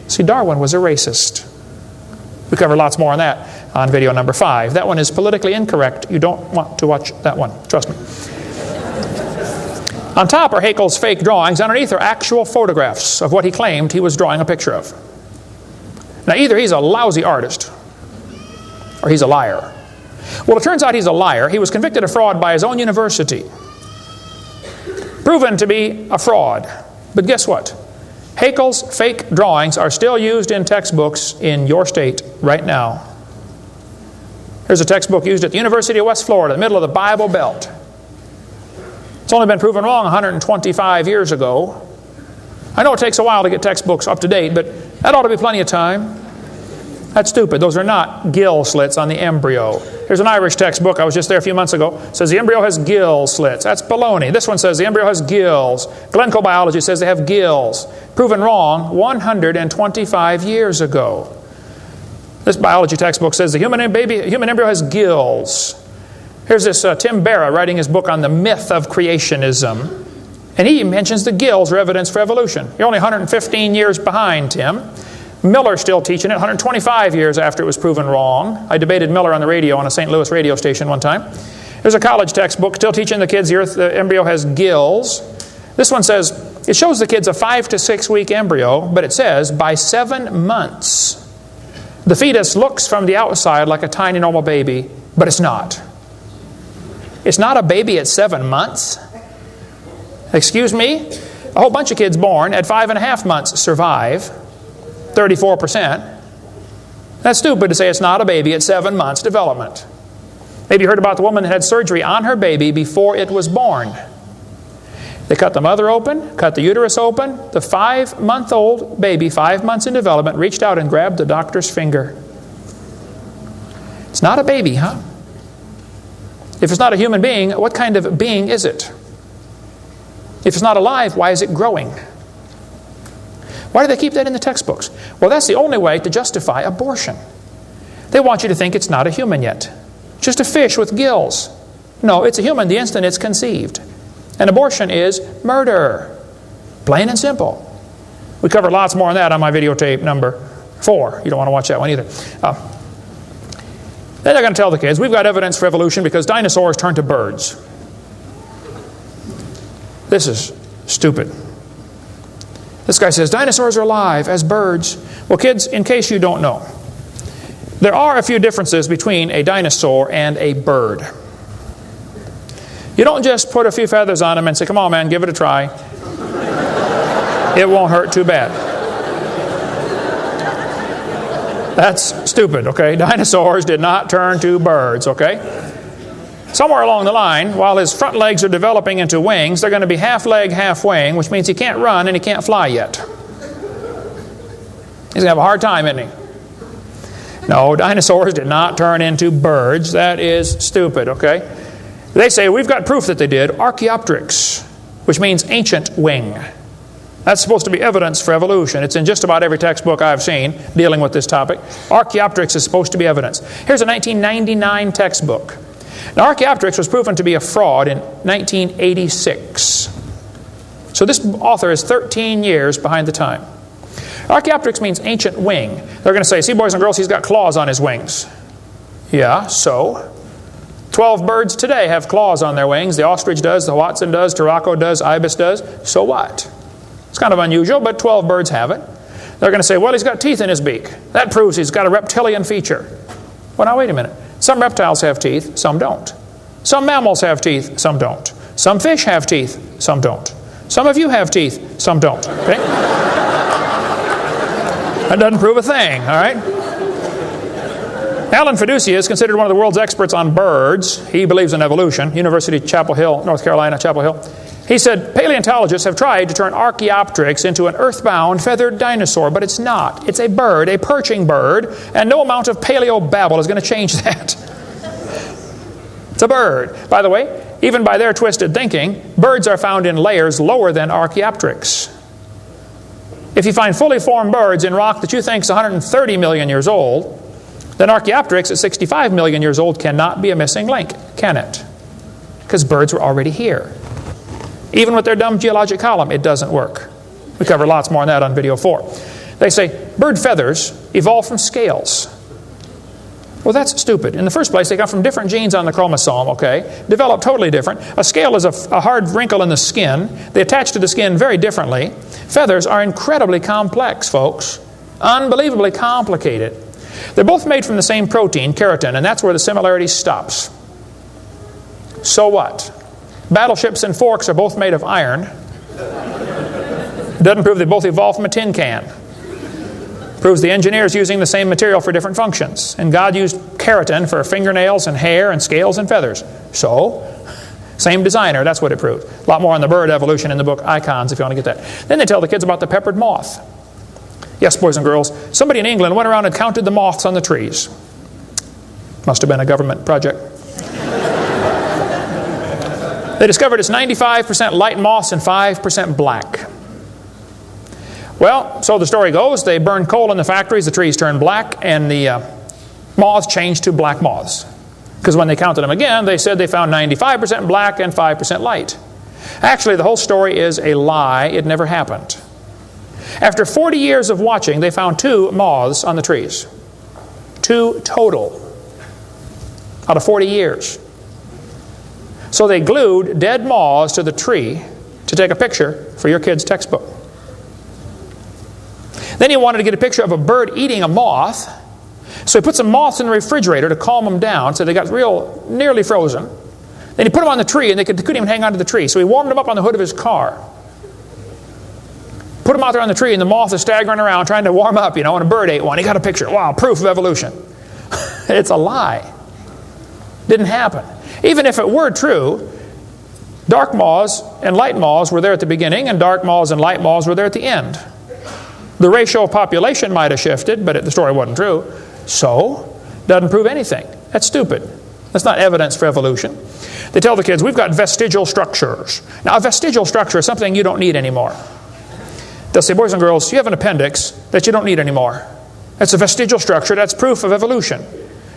See, Darwin was a racist. We cover lots more on that on video number 5. That one is politically incorrect. You don't want to watch that one. Trust me. On top are Haeckel's fake drawings. Underneath are actual photographs of what he claimed he was drawing a picture of. Now, either he's a lousy artist or he's a liar. Well, it turns out he's a liar. He was convicted of fraud by his own university. Proven to be a fraud. But guess what? Haeckel's fake drawings are still used in textbooks in your state right now. Here's a textbook used at the University of West Florida, in the middle of the Bible Belt. It's only been proven wrong 125 years ago. I know it takes a while to get textbooks up to date, but that ought to be plenty of time. That's stupid. Those are not gill slits on the embryo. Here's an Irish textbook. I was just there a few months ago. It says the embryo has gill slits. That's baloney. This one says the embryo has gills. Glencoe Biology says they have gills. Proven wrong 125 years ago. This biology textbook says the human embryo has gills. Here's this Tim Barra writing his book on the myth of creationism. And he mentions the gills are evidence for evolution. You're only 115 years behind, Tim. Miller's still teaching it 125 years after it was proven wrong. I debated Miller on the radio on a St. Louis radio station one time. There's a college textbook still teaching the kids the embryo has gills. This one says, it shows the kids a 5 to 6 week embryo, but it says by 7 months, the fetus looks from the outside like a tiny normal baby, but it's not. It's not a baby at 7 months. Excuse me? A whole bunch of kids born at 5.5 months survive, 34%. That's stupid to say it's not a baby at 7 months development. Maybe you heard about the woman that had surgery on her baby before it was born. They cut the mother open, cut the uterus open. The 5-month-old baby, 5 months in development, reached out and grabbed the doctor's finger. It's not a baby, huh? If it's not a human being, what kind of being is it? If it's not alive, why is it growing? Why do they keep that in the textbooks? Well, that's the only way to justify abortion. They want you to think it's not a human yet. Just a fish with gills. No, it's a human the instant it's conceived. And abortion is murder. Plain and simple. We covered lots more on that on my videotape number 4. You don't want to watch that one either. Then they're going to tell the kids, we've got evidence for evolution because dinosaurs turned to birds. This is stupid. This guy says, dinosaurs are alive as birds. Well, kids, in case you don't know, there are a few differences between a dinosaur and a bird. You don't just put a few feathers on them and say, come on, man, give it a try. It won't hurt too bad. That's stupid, okay? Dinosaurs did not turn to birds, okay? Somewhere along the line, while his front legs are developing into wings, they're going to be half leg, half wing, which means he can't run and he can't fly yet. He's going to have a hard time, isn't he? No, dinosaurs did not turn into birds. That is stupid, okay? They say, we've got proof that they did. Archaeopteryx, which means ancient wing. That's supposed to be evidence for evolution. It's in just about every textbook I've seen dealing with this topic. Archaeopteryx is supposed to be evidence. Here's a 1999 textbook. Now, Archaeopteryx was proven to be a fraud in 1986. So this author is 13 years behind the time. Archaeopteryx means ancient wing. They're going to say, see, boys and girls, he's got claws on his wings. Yeah, so? 12 birds today have claws on their wings. The ostrich does, the Watson does, Turako does, ibis does. So what? It's kind of unusual, but 12 birds have it. They're going to say, well, he's got teeth in his beak. That proves he's got a reptilian feature. Well, now wait a minute. Some reptiles have teeth, some don't. Some mammals have teeth, some don't. Some fish have teeth, some don't. Some of you have teeth, some don't. Okay? That doesn't prove a thing, all right? Alan Fiducia is considered one of the world's experts on birds. He believes in evolution. University of Chapel Hill, North Carolina, Chapel Hill. He said, paleontologists have tried to turn Archaeopteryx into an earthbound feathered dinosaur, but it's not. It's a bird, a perching bird, and no amount of paleo-babble is going to change that. It's a bird. By the way, even by their twisted thinking, birds are found in layers lower than Archaeopteryx. If you find fully formed birds in rock that you think is 130 million years old, then Archaeopteryx at 65 million years old cannot be a missing link, can it? Because birds were already here. Even with their dumb geologic column, it doesn't work. We cover lots more on that on video 4. They say bird feathers evolved from scales. Well, that's stupid. In the first place, they come from different genes on the chromosome, okay? Developed totally different. A scale is a hard wrinkle in the skin. They attach to the skin very differently. Feathers are incredibly complex, folks. Unbelievably complicated. They're both made from the same protein, keratin, and that's where the similarity stops. So what? Battleships and forks are both made of iron. It doesn't prove they both evolved from a tin can. It proves the engineers using the same material for different functions. And God used keratin for fingernails and hair and scales and feathers. So, same designer, that's what it proves. A lot more on the bird evolution in the book Icons if you want to get that. Then they tell the kids about the peppered moth. Yes, boys and girls, somebody in England went around and counted the moths on the trees. Must have been a government project. They discovered it's 95% light moths and 5% black. Well, so the story goes, they burned coal in the factories, the trees turned black, and the moths changed to black moths. Because when they counted them again, they said they found 95% black and 5% light. Actually, the whole story is a lie. It never happened. After 40 years of watching, they found 2 moths on the trees. 2 total out of 40 years. So they glued dead moths to the tree to take a picture for your kid's textbook. Then he wanted to get a picture of a bird eating a moth. So he put some moths in the refrigerator to calm them down so they got nearly frozen. Then he put them on the tree and they couldn't even hang onto the tree. So he warmed them up on the hood of his car. Put them out there on the tree and the moth is staggering around trying to warm up, and a bird ate one. He got a picture. Wow, proof of evolution. It's a lie. Didn't happen. Even if it were true, dark moths and light moths were there at the beginning, and dark moths and light moths were there at the end. The ratio of population might have shifted, but the story wasn't true. So, doesn't prove anything. That's stupid. That's not evidence for evolution. They tell the kids, we've got vestigial structures. Now, a vestigial structure is something you don't need anymore. They'll say, boys and girls, you have an appendix that you don't need anymore. That's a vestigial structure. That's proof of evolution.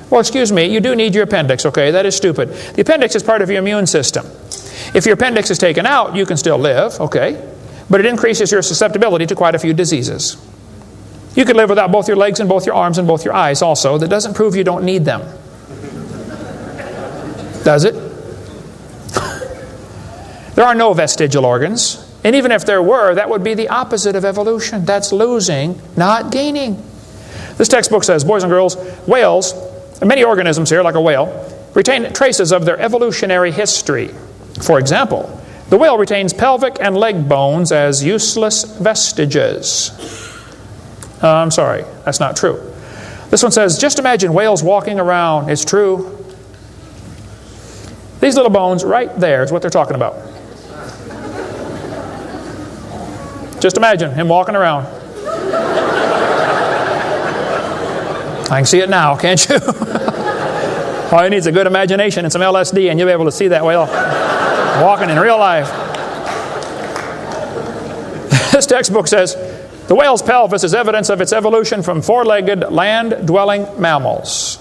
Well, excuse me, you do need your appendix, okay? That is stupid. The appendix is part of your immune system. If your appendix is taken out, you can still live, okay? But it increases your susceptibility to quite a few diseases. You could live without both your legs and both your arms and both your eyes also. That doesn't prove you don't need them. Does it? There are no vestigial organs. And even if there were, that would be the opposite of evolution. That's losing, not gaining. This textbook says, boys and girls, whales, and many organisms here, like a whale, retain traces of their evolutionary history. For example, the whale retains pelvic and leg bones as useless vestiges. I'm sorry, that's not true. This one says, just imagine whales walking around. It's true. These little bones right there is what they're talking about. Just imagine him walking around. I can see it now, can't you? All you need is a good imagination and some LSD and you'll be able to see that whale walking in real life. This textbook says, the whale's pelvis is evidence of its evolution from 4-legged land-dwelling mammals.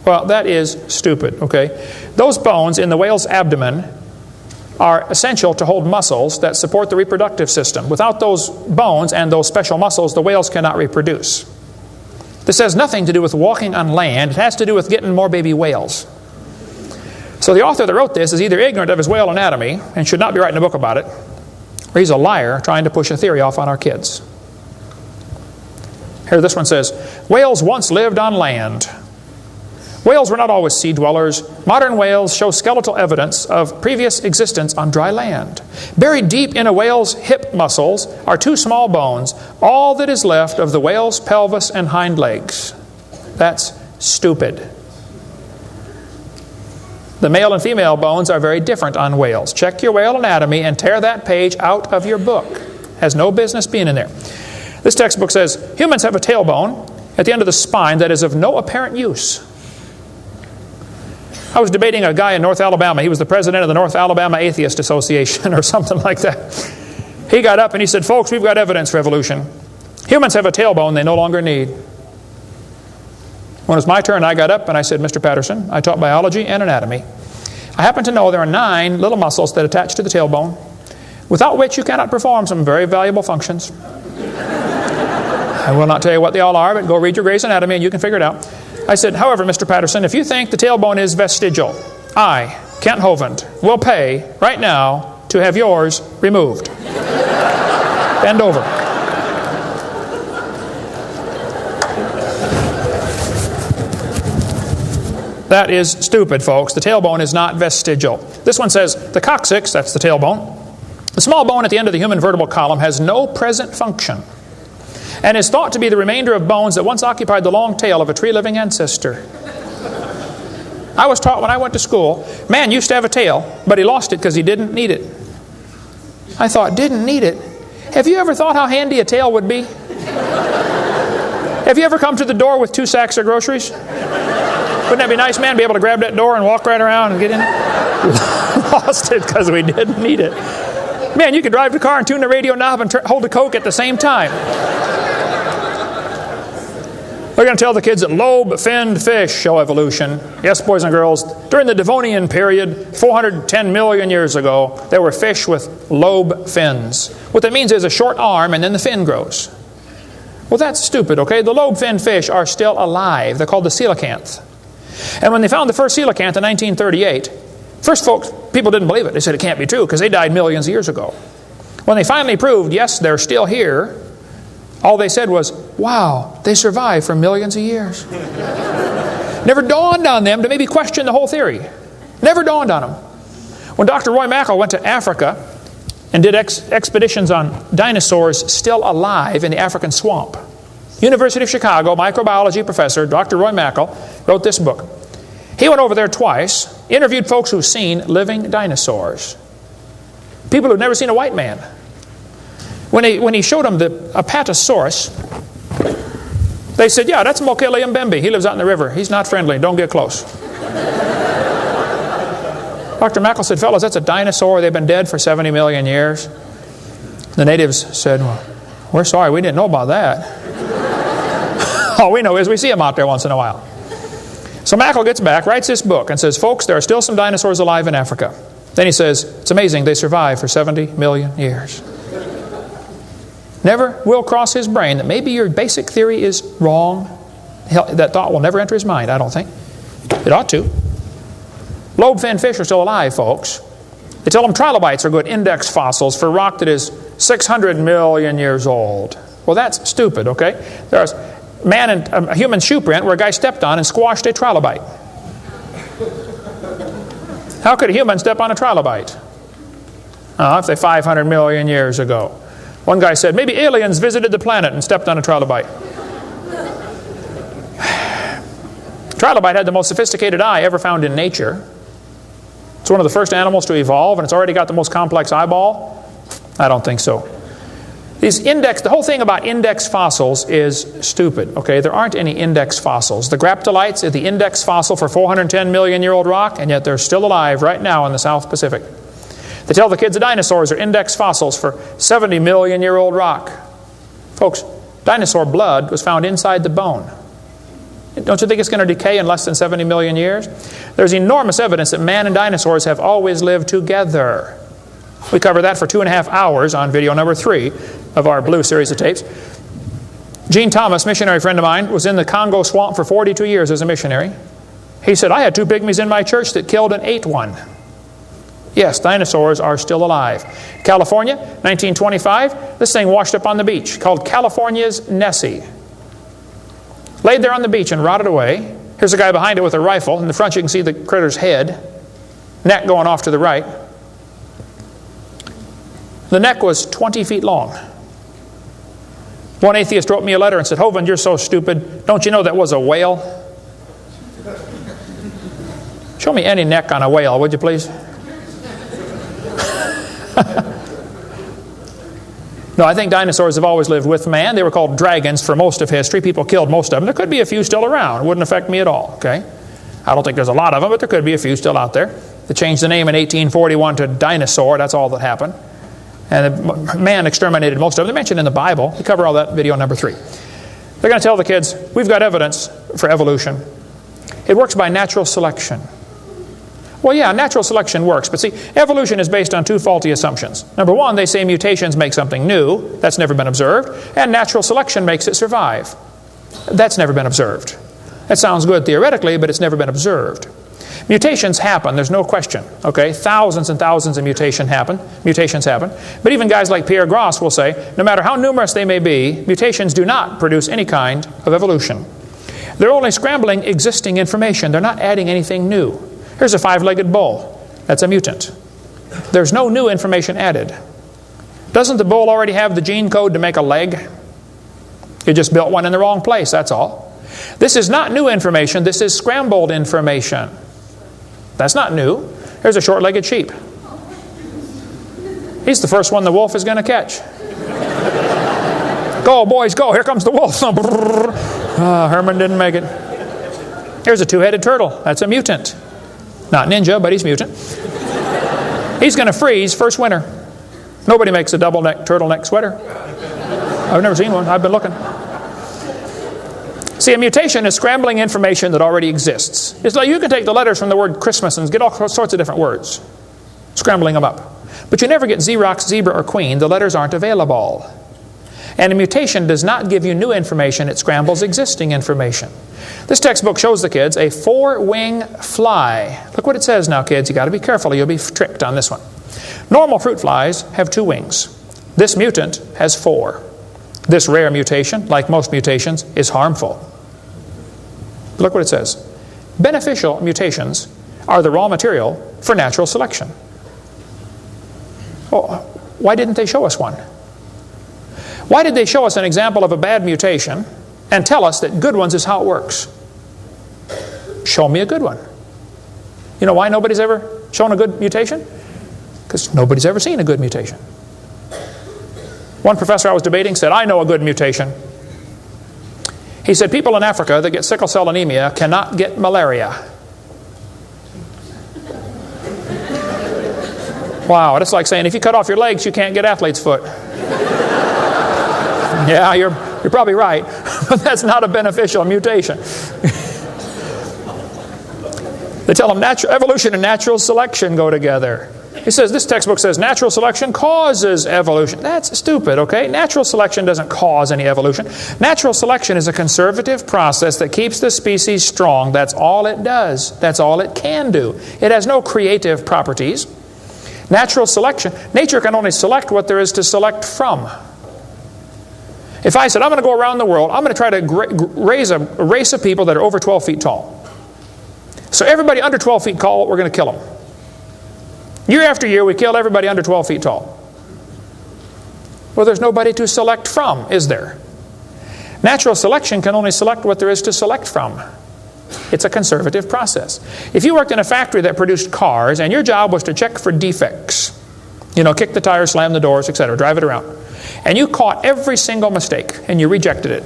Well, that is stupid, okay? Those bones in the whale's abdomen are essential to hold muscles that support the reproductive system. Without those bones and those special muscles, the whales cannot reproduce. This has nothing to do with walking on land. It has to do with getting more baby whales. So the author that wrote this is either ignorant of his whale anatomy and should not be writing a book about it, or he's a liar trying to push a theory off on our kids. Here this one says, whales once lived on land. Whales were not always sea dwellers. Modern whales show skeletal evidence of previous existence on dry land. Buried deep in a whale's hip muscles are 2 small bones, all that is left of the whale's pelvis and hind legs. That's stupid. The male and female bones are very different on whales. Check your whale anatomy and tear that page out of your book. Has no business being in there. This textbook says, humans have a tailbone at the end of the spine that is of no apparent use. I was debating a guy in North Alabama. He was the president of the North Alabama Atheist Association or something like that. He got up and he said, folks, we've got evidence for evolution. Humans have a tailbone they no longer need. When it was my turn, I got up and I said, Mr. Patterson, I taught biology and anatomy. I happen to know there are 9 little muscles that attach to the tailbone, without which you cannot perform some very valuable functions. I will not tell you what they all are, but go read your Gray's Anatomy and you can figure it out. I said, however, Mr. Patterson, if you think the tailbone is vestigial, I, Kent Hovind, will pay right now to have yours removed. Bend over. That is stupid, folks. The tailbone is not vestigial. This one says, the coccyx, that's the tailbone, the small bone at the end of the human vertebral column, has no present function and is thought to be the remainder of bones that once occupied the long tail of a tree-living ancestor. I was taught when I went to school, man used to have a tail, but he lost it because he didn't need it. I thought, didn't need it? Have you ever thought how handy a tail would be? Have you ever come to the door with 2 sacks of groceries? Wouldn't that be nice, man? Be able to grab that door and walk right around and get in it? Lost it because we didn't need it. Man, you could drive the car and tune the radio knob and hold the Coke at the same time. We're going to going to tell the kids that lobe-finned fish show evolution. Yes, boys and girls, during the Devonian period, 410 million years ago, there were fish with lobe fins. What that means is a short arm and then the fin grows. Well, that's stupid, okay? The lobe-finned fish are still alive. They're called the coelacanth. And when they found the first coelacanth in 1938, first people didn't believe it. They said it can't be true because they died millions of years ago. When they finally proved, yes, they're still here, all they said was, wow, they survived for millions of years. Never dawned on them to maybe question the whole theory. Never dawned on them. When Dr. Roy Mackal went to Africa and did expeditions on dinosaurs still alive in the African swamp, University of Chicago microbiology professor Dr. Roy Mackal wrote this book. He went over there twice, interviewed folks who've seen living dinosaurs. People who've never seen a white man. When he showed them the Apatosaurus, they said, yeah, that's Mokele Mbembe. He lives out in the river. He's not friendly. Don't get close. Dr. Mackal said, fellas, that's a dinosaur. They've been dead for 70 million years. The natives said, well, we're sorry. We didn't know about that. All we know is we see them out there once in a while. So Mackal gets back, writes this book, and says, folks, there are still some dinosaurs alive in Africa. Then he says, it's amazing. They survived for 70 million years. Never will cross his brain that maybe your basic theory is wrong. That thought will never enter his mind, I don't think. It ought to. Lobe-finned fish are still alive, folks. They tell them trilobites are good index fossils for rock that is 600 million years old. Well, that's stupid, okay? There's a human shoe print where a guy stepped on and squashed a trilobite. How could a human step on a trilobite? If they're 500 million years ago. One guy said, maybe aliens visited the planet and stepped on a trilobite. Trilobite had the most sophisticated eye ever found in nature. It's one of the first animals to evolve, and it's already got the most complex eyeball. I don't think so. The whole thing about index fossils is stupid. Okay, there aren't any index fossils. The graptolites are the index fossil for 410 million year old rock, and yet they're still alive right now in the South Pacific. They tell the kids the dinosaurs are index fossils for 70 million year old rock. Folks, dinosaur blood was found inside the bone. Don't you think it's going to decay in less than 70 million years? There's enormous evidence that man and dinosaurs have always lived together. We covered that for 2.5 hours on video number 3 of our Blue series of tapes. Gene Thomas, missionary friend of mine, was in the Congo swamp for 42 years as a missionary. He said, I had 2 pygmies in my church that killed and ate one. Yes, dinosaurs are still alive. California, 1925, this thing washed up on the beach called California's Nessie. Laid there on the beach and rotted away. Here's a guy behind it with a rifle. In the front you can see the critter's head. Neck going off to the right. The neck was 20 feet long. One atheist wrote me a letter and said, Hovind, you're so stupid. Don't you know that was a whale? Show me any neck on a whale, would you please? No, I think dinosaurs have always lived with man. They were called dragons for most of history. People killed most of them. There could be a few still around. It wouldn't affect me at all, okay? I don't think there's a lot of them, but there could be a few still out there. They changed the name in 1841 to dinosaur. That's all that happened. And man exterminated most of them. They're mentioned in the Bible. We cover all that in video number 3. They're going to tell the kids, we've got evidence for evolution. It works by natural selection. Well, yeah, natural selection works. But see, evolution is based on 2 faulty assumptions. Number 1, they say mutations make something new. That's never been observed. And natural selection makes it survive. That's never been observed. That sounds good theoretically, but it's never been observed. Mutations happen, there's no question. Okay, thousands and thousands of mutations happen. But even guys like Pierre Gross will say, no matter how numerous they may be, mutations do not produce any kind of evolution. They're only scrambling existing information. They're not adding anything new. Here's a 5-legged bull. That's a mutant. There's no new information added. Doesn't the bull already have the gene code to make a leg? You just built one in the wrong place, that's all. This is not new information. This is scrambled information. That's not new. Here's a short-legged sheep. He's the first one the wolf is going to catch. Go, boys, go. Here comes the wolf. Herman didn't make it. Here's a 2-headed turtle. That's a mutant. Not ninja, but he's mutant. He's going to freeze first winter. Nobody makes a turtleneck sweater. I've never seen one. I've been looking. See, a mutation is scrambling information that already exists. It's like you can take the letters from the word Christmas and get all sorts of different words, scrambling them up. But you never get Xerox, zebra, or queen. The letters aren't available. And a mutation does not give you new information. It scrambles existing information. This textbook shows the kids a 4-wing fly. Look what it says now, kids. You've got to be careful or you'll be tricked on this one. Normal fruit flies have 2 wings. This mutant has 4. This rare mutation, like most mutations, is harmful. Look what it says. Beneficial mutations are the raw material for natural selection. Oh, why didn't they show us one? Why did they show us an example of a bad mutation and tell us that good ones is how it works? Show me a good one. You know why nobody's ever shown a good mutation? Because nobody's ever seen a good mutation. One professor I was debating said, I know a good mutation. He said, people in Africa that get sickle cell anemia cannot get malaria. Wow, that's like saying if you cut off your legs, you can't get athlete's foot. Yeah, you're probably right, but that's not a beneficial mutation. They tell them evolution and natural selection go together. He says, this textbook says natural selection causes evolution. That's stupid, okay? Natural selection doesn't cause any evolution. Natural selection is a conservative process that keeps the species strong. That's all it does. That's all it can do. It has no creative properties. Natural selection, nature can only select what there is to select from. If I said, I'm going to go around the world, I'm going to try to raise a race of people that are over 12 feet tall. So everybody under 12 feet tall, we're going to kill them. Year after year, we kill everybody under 12 feet tall. Well, there's nobody to select from, is there? Natural selection can only select what there is to select from. It's a conservative process. If you worked in a factory that produced cars and your job was to check for defects, you know, kick the tires, slam the doors, etc., drive it around, and you caught every single mistake and you rejected it,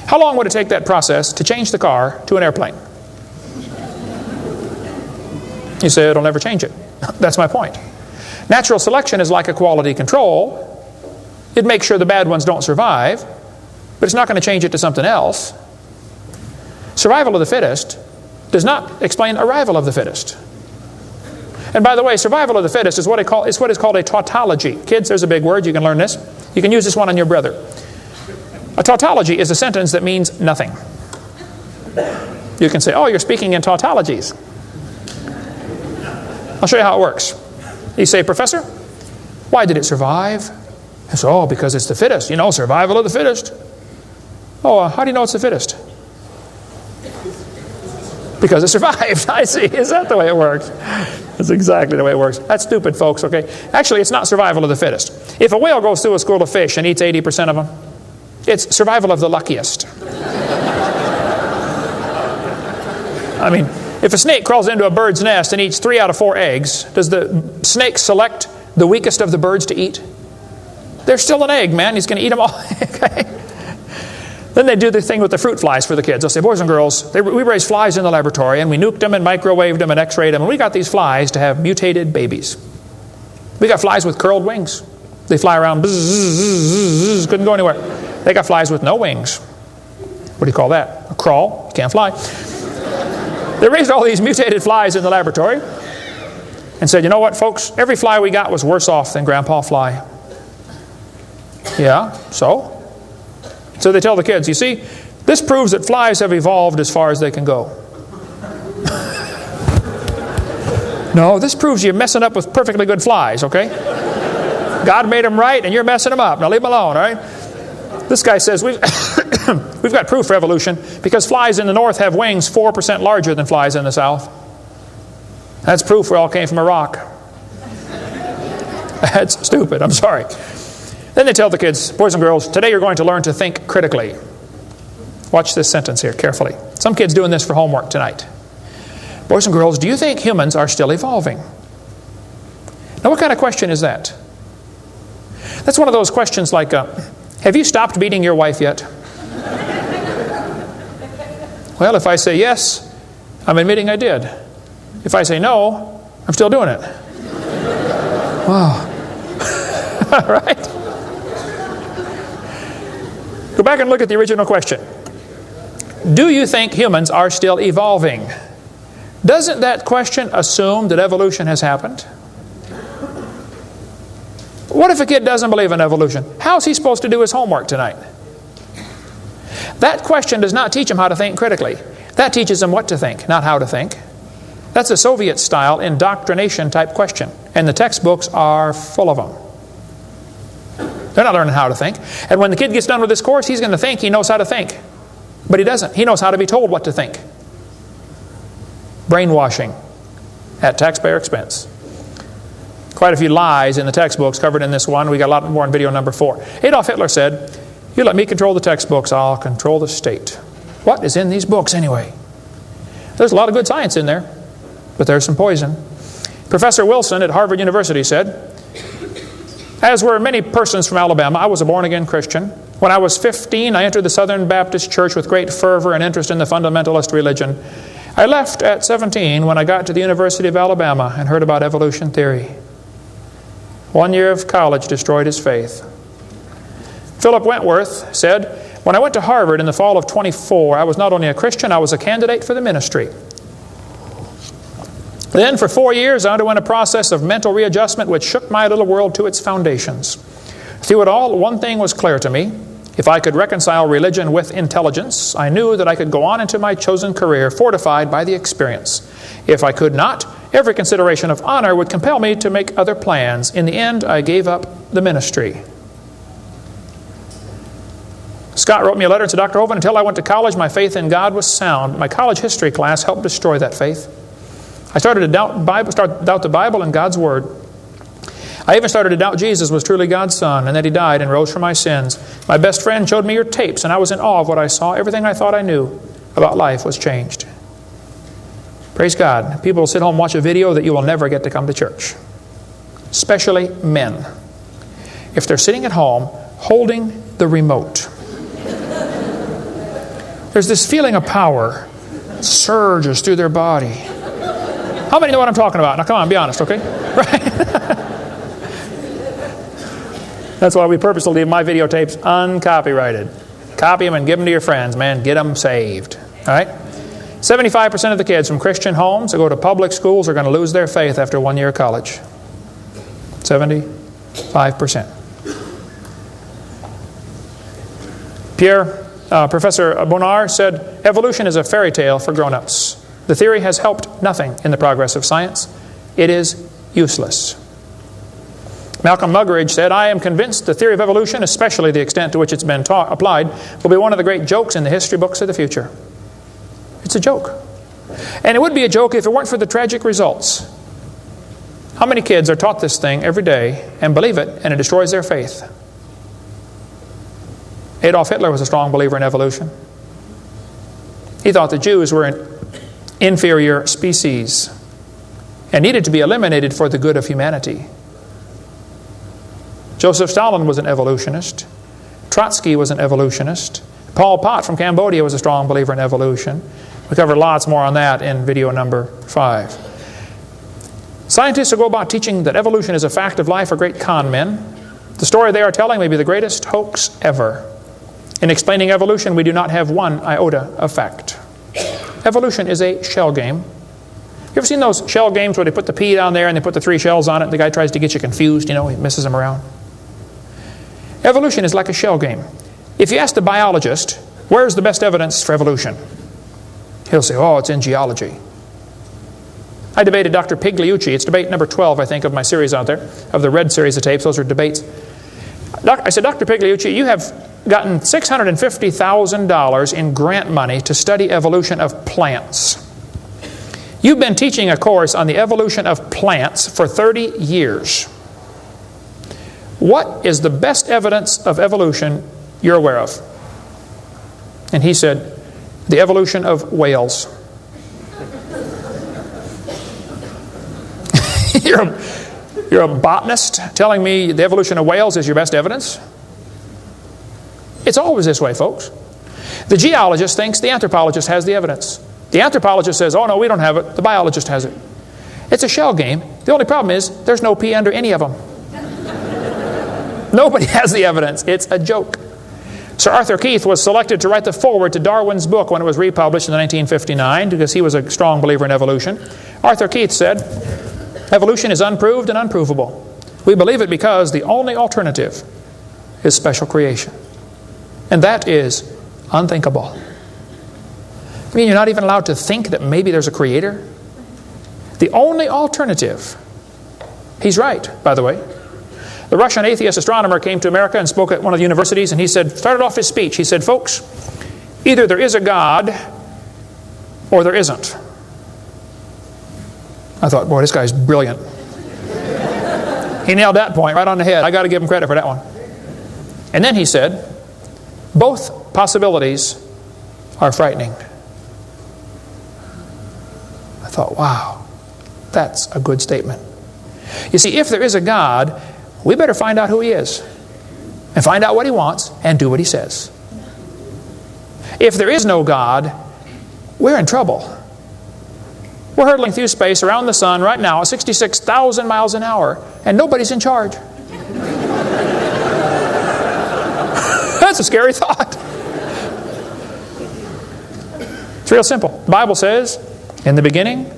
how long would it take that process to change the car to an airplane? You say it'll never change it. That's my point. Natural selection is like a quality control. It makes sure the bad ones don't survive, but it's not going to change it to something else. Survival of the fittest does not explain arrival of the fittest. And by the way, survival of the fittest is what is called a tautology. Kids, there's a big word. You can learn this. You can use this one on your brother. A tautology is a sentence that means nothing. You can say, oh, you're speaking in tautologies. I'll show you how it works. You say, Professor, why did it survive? I say, oh, because it's the fittest. You know, survival of the fittest. Oh, how do you know it's the fittest? Because it survived. I see. Is that the way it works? That's exactly the way it works. That's stupid, folks, okay? Actually, it's not survival of the fittest. If a whale goes through a school of fish and eats 80% of them, it's survival of the luckiest. I mean, if a snake crawls into a bird's nest and eats 3 out of 4 eggs, does the snake select the weakest of the birds to eat? There's still an egg, man. He's going to eat them all. Okay? Then they do the thing with the fruit flies for the kids. They'll say, boys and girls, we raised flies in the laboratory and we nuked them and microwaved them and x-rayed them, and we got these flies to have mutated babies. We got flies with curled wings. They fly around, bzz, bzz, bzz, couldn't go anywhere. They got flies with no wings. What do you call that? A crawl. You can't fly. They raised all these mutated flies in the laboratory and said, you know what, folks? Every fly we got was worse off than Grandpa Fly. Yeah, so? So they tell the kids, you see, this proves that flies have evolved as far as they can go. No, this proves you're messing up with perfectly good flies, okay? God made them right and you're messing them up. Now leave them alone, all right? This guy says, we've got proof for evolution because flies in the north have wings 4% larger than flies in the south. That's proof we all came from a rock. That's stupid, I'm sorry. Then they tell the kids, boys and girls, today you're going to learn to think critically. Watch this sentence here carefully. Some kids doing this for homework tonight. Boys and girls, do you think humans are still evolving? Now what kind of question is that? That's one of those questions like, have you stopped beating your wife yet? Well, if I say yes, I'm admitting I did. If I say no, I'm still doing it. Wow. All right. Go back and look at the original question. Do you think humans are still evolving? Doesn't that question assume that evolution has happened? What if a kid doesn't believe in evolution? How's he supposed to do his homework tonight? That question does not teach him how to think critically. That teaches him what to think, not how to think. That's a Soviet-style indoctrination type question, and the textbooks are full of them. They're not learning how to think. And when the kid gets done with this course, he's going to think he knows how to think. But he doesn't. He knows how to be told what to think. Brainwashing at taxpayer expense. Quite a few lies in the textbooks covered in this one. We got a lot more in video number 4. Adolf Hitler said, "You let me control the textbooks, I'll control the state." What is in these books anyway? There's a lot of good science in there, but there's some poison. Professor Wilson at Harvard University said, "As were many persons from Alabama, I was a born-again Christian. When I was 15, I entered the Southern Baptist Church with great fervor and interest in the fundamentalist religion. I left at 17 when I got to the University of Alabama and heard about evolution theory. 1 year of college destroyed his faith." Philip Wentworth said, "When I went to Harvard in the fall of 24, I was not only a Christian, I was a candidate for the ministry. Then for 4 years I underwent a process of mental readjustment which shook my little world to its foundations. Through it all, one thing was clear to me. If I could reconcile religion with intelligence, I knew that I could go on into my chosen career fortified by the experience. If I could not, every consideration of honor would compel me to make other plans. In the end, I gave up the ministry." Scott wrote me a letter and said, "Dr. Hovind, until I went to college, my faith in God was sound. My college history class helped destroy that faith. I started to doubt the Bible and God's Word. I even started to doubt Jesus was truly God's Son and that He died and rose for my sins. My best friend showed me your tapes and I was in awe of what I saw. Everything I thought I knew about life was changed." Praise God. People will sit home and watch a video that you will never get to come to church. Especially men. If they're sitting at home holding the remote. There's this feeling of power surges through their body. How many know what I'm talking about? Now come on, be honest, okay? Right? That's why we purposely leave my videotapes uncopyrighted. Copy them and give them to your friends, man. Get them saved. All right? 75% of the kids from Christian homes that go to public schools are going to lose their faith after 1 year of college. 75%. Professor Bonar said, "Evolution is a fairy tale for grown-ups. The theory has helped nothing in the progress of science. It is useless." Malcolm Muggeridge said, "I am convinced the theory of evolution, especially the extent to which it's been applied, will be one of the great jokes in the history books of the future." It's a joke. And it would be a joke if it weren't for the tragic results. How many kids are taught this thing every day and believe it, and it destroys their faith? Adolf Hitler was a strong believer in evolution. He thought the Jews were an inferior species and needed to be eliminated for the good of humanity. Joseph Stalin was an evolutionist. Trotsky was an evolutionist. Pol Pot from Cambodia was a strong believer in evolution. We covered lots more on that in video number 5. Scientists who go about teaching that evolution is a fact of life are great con men. The story they are telling may be the greatest hoax ever. In explaining evolution, we do not have one iota of fact. Evolution is a shell game. You ever seen those shell games where they put the pea down there and they put the 3 shells on it and the guy tries to get you confused, you know, he misses them around? Evolution is like a shell game. If you ask the biologist, where's the best evidence for evolution? He'll say, oh, it's in geology. I debated Dr. Pigliucci. It's debate number 12, I think, of my series out there, of the red series of tapes. Those are debates. I said, Dr. Pigliucci, you have gotten $650,000 in grant money to study evolution of plants. You've been teaching a course on the evolution of plants for 30 years. What is the best evidence of evolution you're aware of? And he said, the evolution of whales. You're a botanist telling me the evolution of whales is your best evidence? It's always this way, folks. The geologist thinks the anthropologist has the evidence. The anthropologist says, oh no, we don't have it. The biologist has it. It's a shell game. The only problem is there's no pea under any of them. Nobody has the evidence. It's a joke. Sir Arthur Keith was selected to write the foreword to Darwin's book when it was republished in 1959 because he was a strong believer in evolution. Arthur Keith said, "Evolution is unproved and unprovable. We believe it because the only alternative is special creation. And that is unthinkable." I mean, you're not even allowed to think that maybe there's a creator? The only alternative. He's right, by the way. The Russian atheist astronomer came to America and spoke at one of the universities, and he started off his speech. He said, "Folks, either there is a God or there isn't." I thought, boy, this guy's brilliant. He nailed that point right on the head. I got to give him credit for that one. And then he said, "Both possibilities are frightening." I thought, wow, that's a good statement. You see, if there is a God, we better find out who He is and find out what He wants and do what He says. If there is no God, we're in trouble. We're hurtling through space around the sun right now at 66,000 miles an hour, and nobody's in charge. That's a scary thought. It's real simple. The Bible says, in the beginning,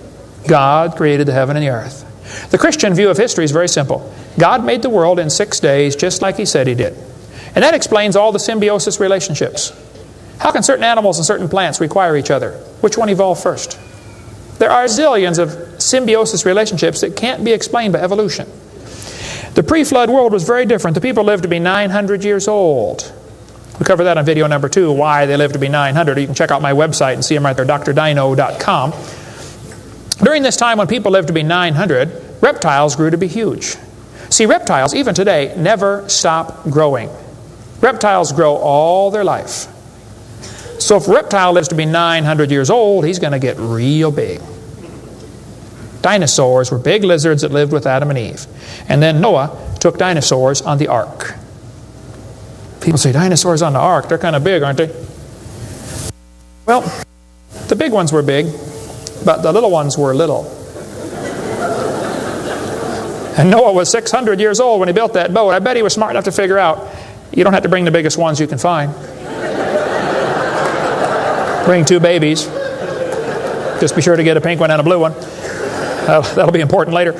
God created the heaven and the earth. The Christian view of history is very simple. God made the world in 6 days just like He said He did. And that explains all the symbiosis relationships. How can certain animals and certain plants require each other? Which one evolved first? There are zillions of symbiosis relationships that can't be explained by evolution. The pre-flood world was very different. The people lived to be 900 years old. We cover that on video number 2, why they lived to be 900. You can check out my website and see them right there, drdino.com. During this time when people lived to be 900, reptiles grew to be huge. See, reptiles, even today, never stop growing. Reptiles grow all their life. So if a reptile lives to be 900 years old, he's going to get real big. Dinosaurs were big lizards that lived with Adam and Eve. And then Noah took dinosaurs on the ark. People say, dinosaurs on the ark, they're kind of big, aren't they? Well, the big ones were big, but the little ones were little. And Noah was 600 years old when he built that boat. I bet he was smart enough to figure out, you don't have to bring the biggest ones you can find. Bring 2 babies. Just be sure to get a pink one and a blue one. That'll be important later.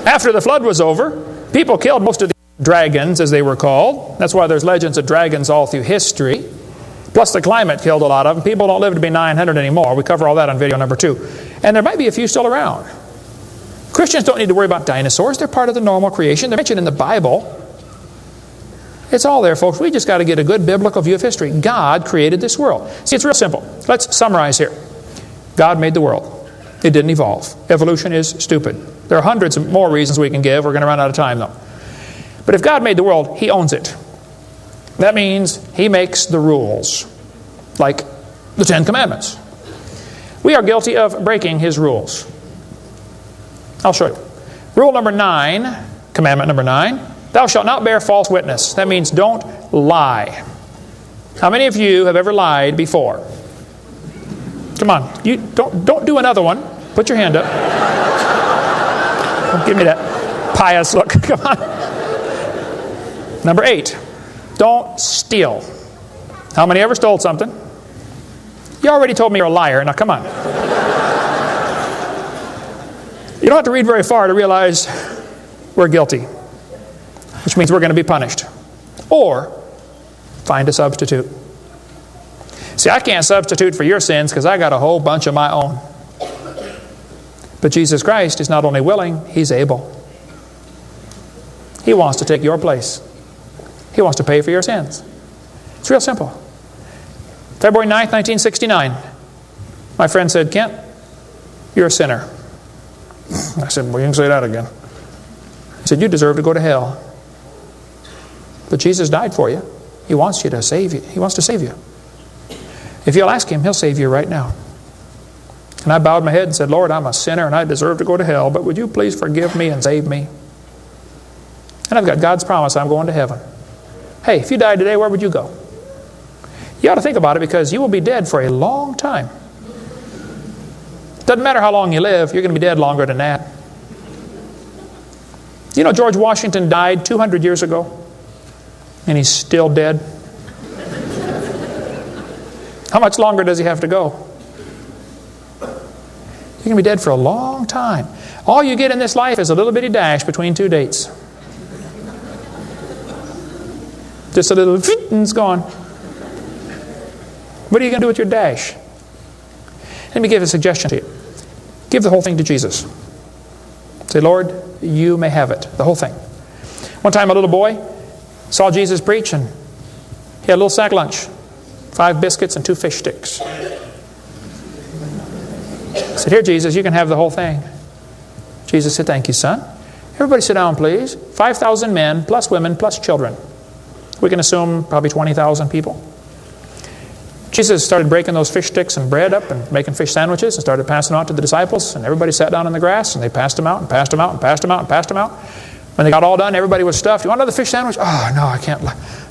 After the flood was over, people killed most of the dragons, as they were called. That's why there's legends of dragons all through history. Plus the climate killed a lot of them. People don't live to be 900 anymore. We cover all that on video number 2. And there might be a few still around. Christians don't need to worry about dinosaurs. They're part of the normal creation. They're mentioned in the Bible. It's all there, folks. We just got to get a good biblical view of history. God created this world. See, it's real simple. Let's summarize here. God made the world. It didn't evolve. Evolution is stupid. There are hundreds of more reasons we can give. We're going to run out of time, though. But if God made the world, He owns it. That means He makes the rules, like the 10 Commandments. We are guilty of breaking His rules. I'll show you. Rule number 9, commandment number 9, thou shalt not bear false witness. That means don't lie. How many of you have ever lied before? Come on, you don't do another one. Put your hand up. Don't give me that pious look. Come on. Number 8, don't steal. How many ever stole something? You already told me you're a liar. Now come on. You don't have to read very far to realize we're guilty, which means we're going to be punished. Or find a substitute. See, I can't substitute for your sins because I got a whole bunch of my own. But Jesus Christ is not only willing, He's able. He wants to take your place. He wants to pay for your sins. It's real simple. February 9th, 1969. My friend said, Kent, you're a sinner. I said, well, you can say that again. He said, you deserve to go to hell. But Jesus died for you. He wants you to save you. He wants to save you. If you'll ask Him, He'll save you right now. And I bowed my head and said, Lord, I'm a sinner and I deserve to go to hell, but would you please forgive me and save me? And I've got God's promise I'm going to heaven. Hey, if you died today, where would you go? You ought to think about it because you will be dead for a long time. Doesn't matter how long you live, you're going to be dead longer than that. You know, George Washington died 200 years ago. And he's still dead. How much longer does he have to go? You're going to be dead for a long time. All you get in this life is a little bitty dash between two dates. Just a little, and it's gone. What are you going to do with your dash? Let me give a suggestion to you. Give the whole thing to Jesus. Say, Lord, you may have it. The whole thing. One time a little boy saw Jesus preach, and he had a little sack lunch. 5 biscuits and 2 fish sticks. He said, here, Jesus, you can have the whole thing. Jesus said, thank you, son. Everybody sit down, please. 5,000 men, plus women, plus children. We can assume probably 20,000 people. Jesus started breaking those fish sticks and bread up and making fish sandwiches and started passing them out to the disciples. And everybody sat down on the grass and they passed them out and passed them out and passed them out and passed them out. When they got all done, everybody was stuffed. You want another fish sandwich? Oh, no, I can't.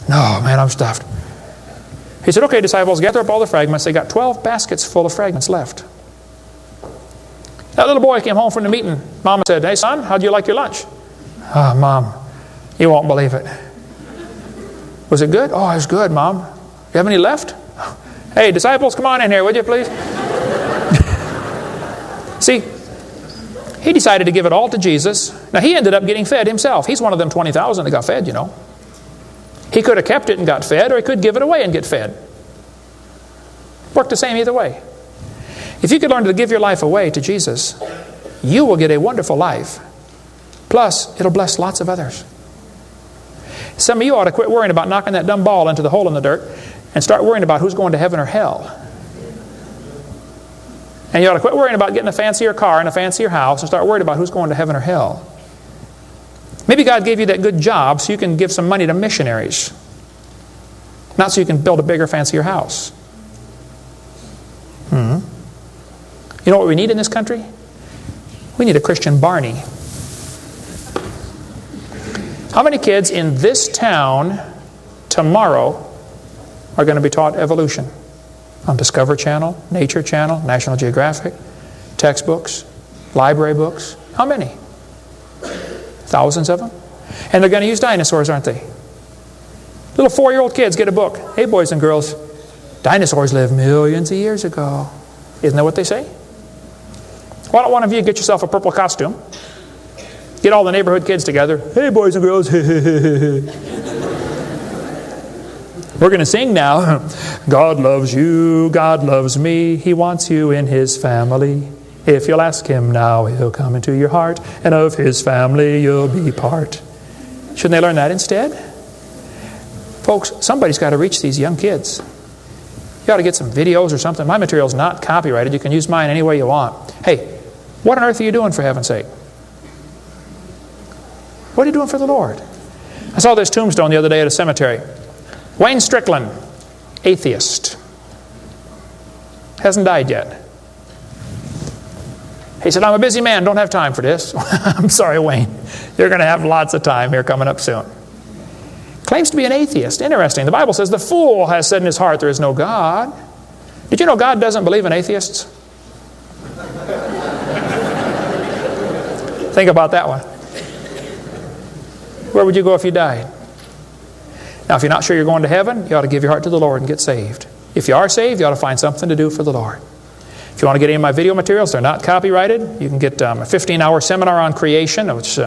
No, man, I'm stuffed. He said, okay, disciples, gather up all the fragments. They got 12 baskets full of fragments left. That little boy came home from the meeting. Mama said, hey, son, how'd you like your lunch? Oh, Mom, you won't believe it. Was it good? Oh, it was good, Mom. You have any left? Hey, disciples, come on in here, would you please? See, he decided to give it all to Jesus. Now, he ended up getting fed himself. He's one of them 20,000 that got fed, you know. He could have kept it and got fed, or he could give it away and get fed. Worked the same either way. If you could learn to give your life away to Jesus, you will get a wonderful life. Plus, it'll bless lots of others. Some of you ought to quit worrying about knocking that dumb ball into the hole in the dirt and start worrying about who's going to heaven or hell. And you ought to quit worrying about getting a fancier car and a fancier house and start worrying about who's going to heaven or hell. Maybe God gave you that good job so you can give some money to missionaries. Not so you can build a bigger, fancier house. You know what we need in this country? We need a Christian Barney. How many kids in this town tomorrow are going to be taught evolution? On Discovery Channel, Nature Channel, National Geographic, textbooks, library books. How many? Thousands of them. And they're going to use dinosaurs, aren't they? Little 4-year-old kids get a book. Hey, boys and girls, dinosaurs lived millions of years ago. Isn't that what they say? Why don't one of you get yourself a purple costume? Get all the neighborhood kids together. Hey, boys and girls. We're going to sing now. God loves you, God loves me. He wants you in His family. If you'll ask Him now, He'll come into your heart, and of His family you'll be part. Shouldn't they learn that instead? Folks, somebody's got to reach these young kids. You ought to get some videos or something. My material's not copyrighted. You can use mine any way you want. Hey, what on earth are you doing, for heaven's sake? What are you doing for the Lord? I saw this tombstone the other day at a cemetery. Wayne Strickland, atheist. Hasn't died yet. He said, I'm a busy man, don't have time for this. I'm sorry, Wayne. You're going to have lots of time here coming up soon. Claims to be an atheist. Interesting. The Bible says the fool has said in his heart there is no God. Did you know God doesn't believe in atheists? Think about that one. Where would you go if you died? Now, if you're not sure you're going to heaven, you ought to give your heart to the Lord and get saved. If you are saved, you ought to find something to do for the Lord. If you want to get any of my video materials, they're not copyrighted. You can get a 15-hour seminar on creation, which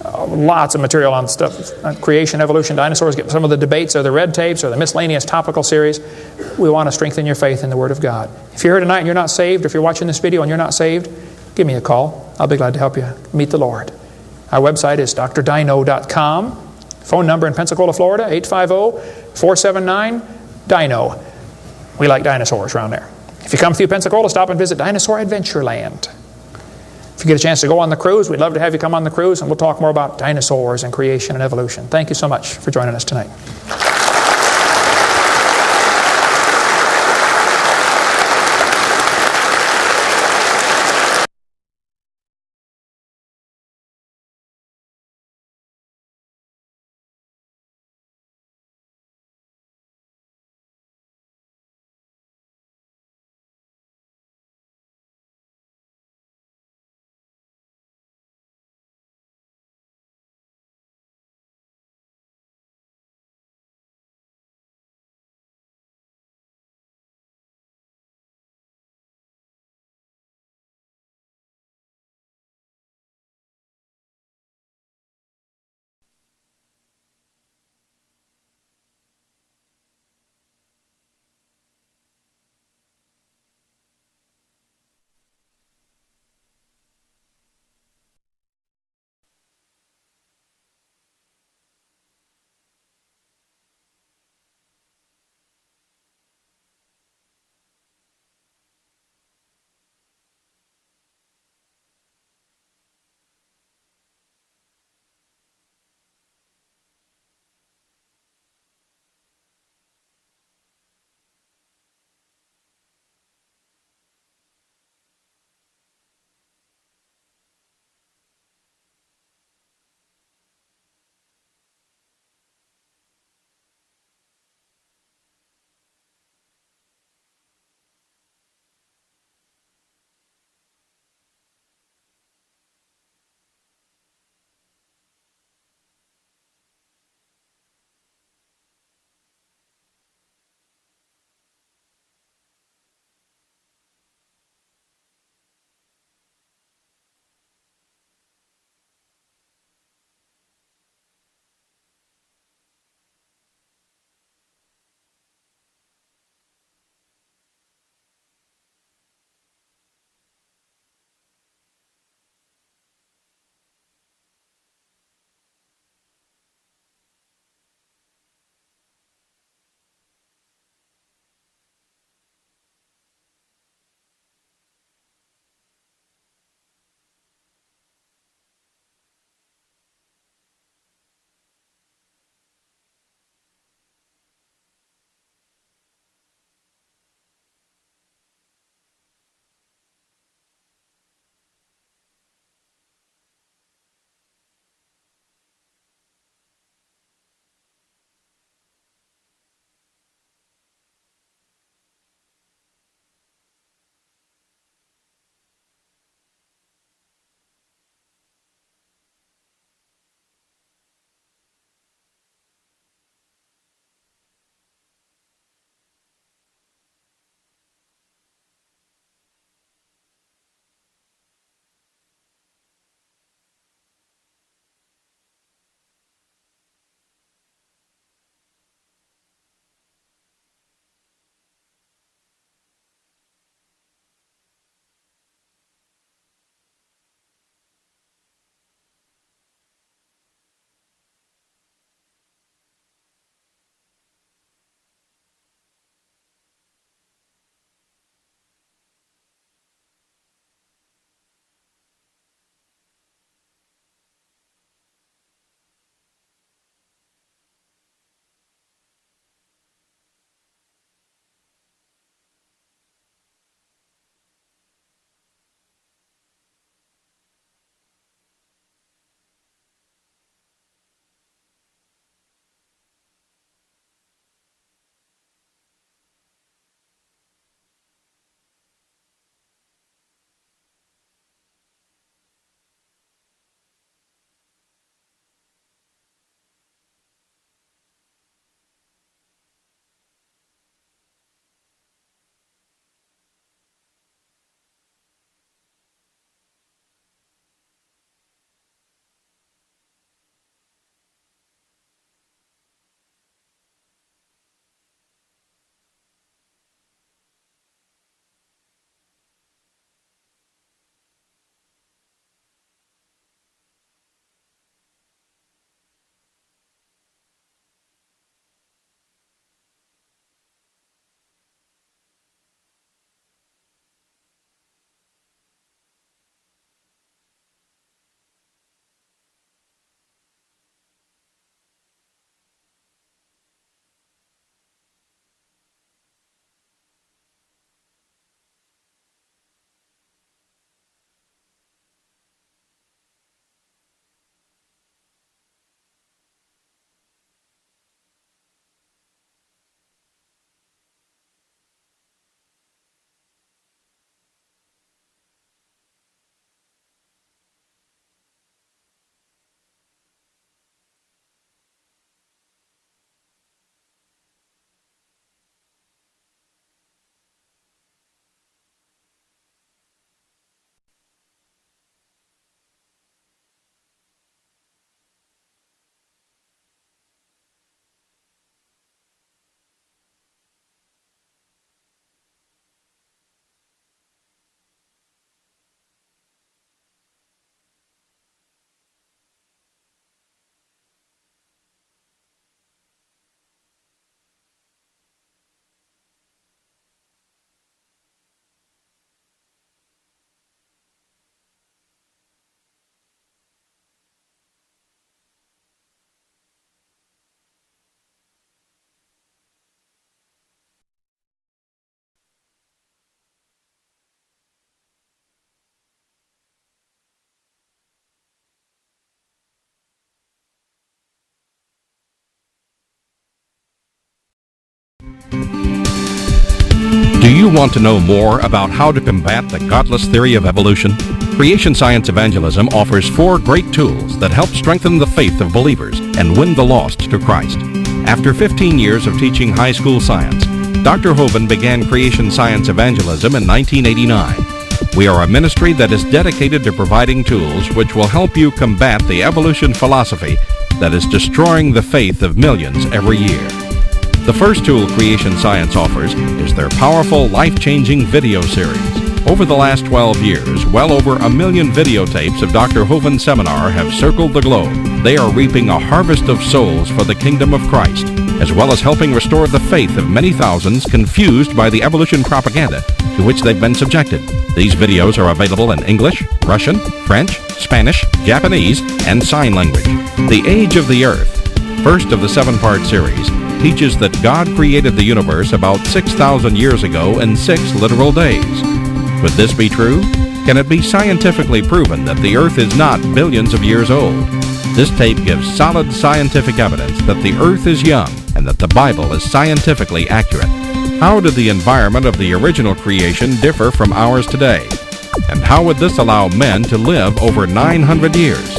lots of material on stuff, on creation, evolution, dinosaurs. Get some of the debates or the red tapes or the miscellaneous topical series. We want to strengthen your faith in the Word of God. If you're here tonight and you're not saved, or if you're watching this video and you're not saved, give me a call. I'll be glad to help you meet the Lord. Our website is drdino.com. Phone number in Pensacola, Florida, 850-479-DINO. We like dinosaurs around there. If you come through Pensacola, stop and visit Dinosaur Adventureland. If you get a chance to go on the cruise, we'd love to have you come on the cruise, and we'll talk more about dinosaurs and creation and evolution. Thank you so much for joining us tonight. Do you want to know more about how to combat the godless theory of evolution? Creation Science Evangelism offers 4 great tools that help strengthen the faith of believers and win the lost to Christ. After 15 years of teaching high school science, Dr. Hovind began Creation Science Evangelism in 1989. We are a ministry that is dedicated to providing tools which will help you combat the evolution philosophy that is destroying the faith of millions every year. The first tool Creation Science offers is their powerful, life-changing video series. Over the last 12 years, well over 1 million videotapes of Dr. Hovind's seminar have circled the globe. They are reaping a harvest of souls for the kingdom of Christ, as well as helping restore the faith of many thousands confused by the evolution propaganda to which they've been subjected. These videos are available in English, Russian, French, Spanish, Japanese, and sign language. The Age of the Earth, first of the 7-part series, teaches that God created the universe about 6,000 years ago in 6 literal days. Could this be true? Can it be scientifically proven that the Earth is not billions of years old? This tape gives solid scientific evidence that the Earth is young and that the Bible is scientifically accurate. How did the environment of the original creation differ from ours today? And how would this allow men to live over 900 years?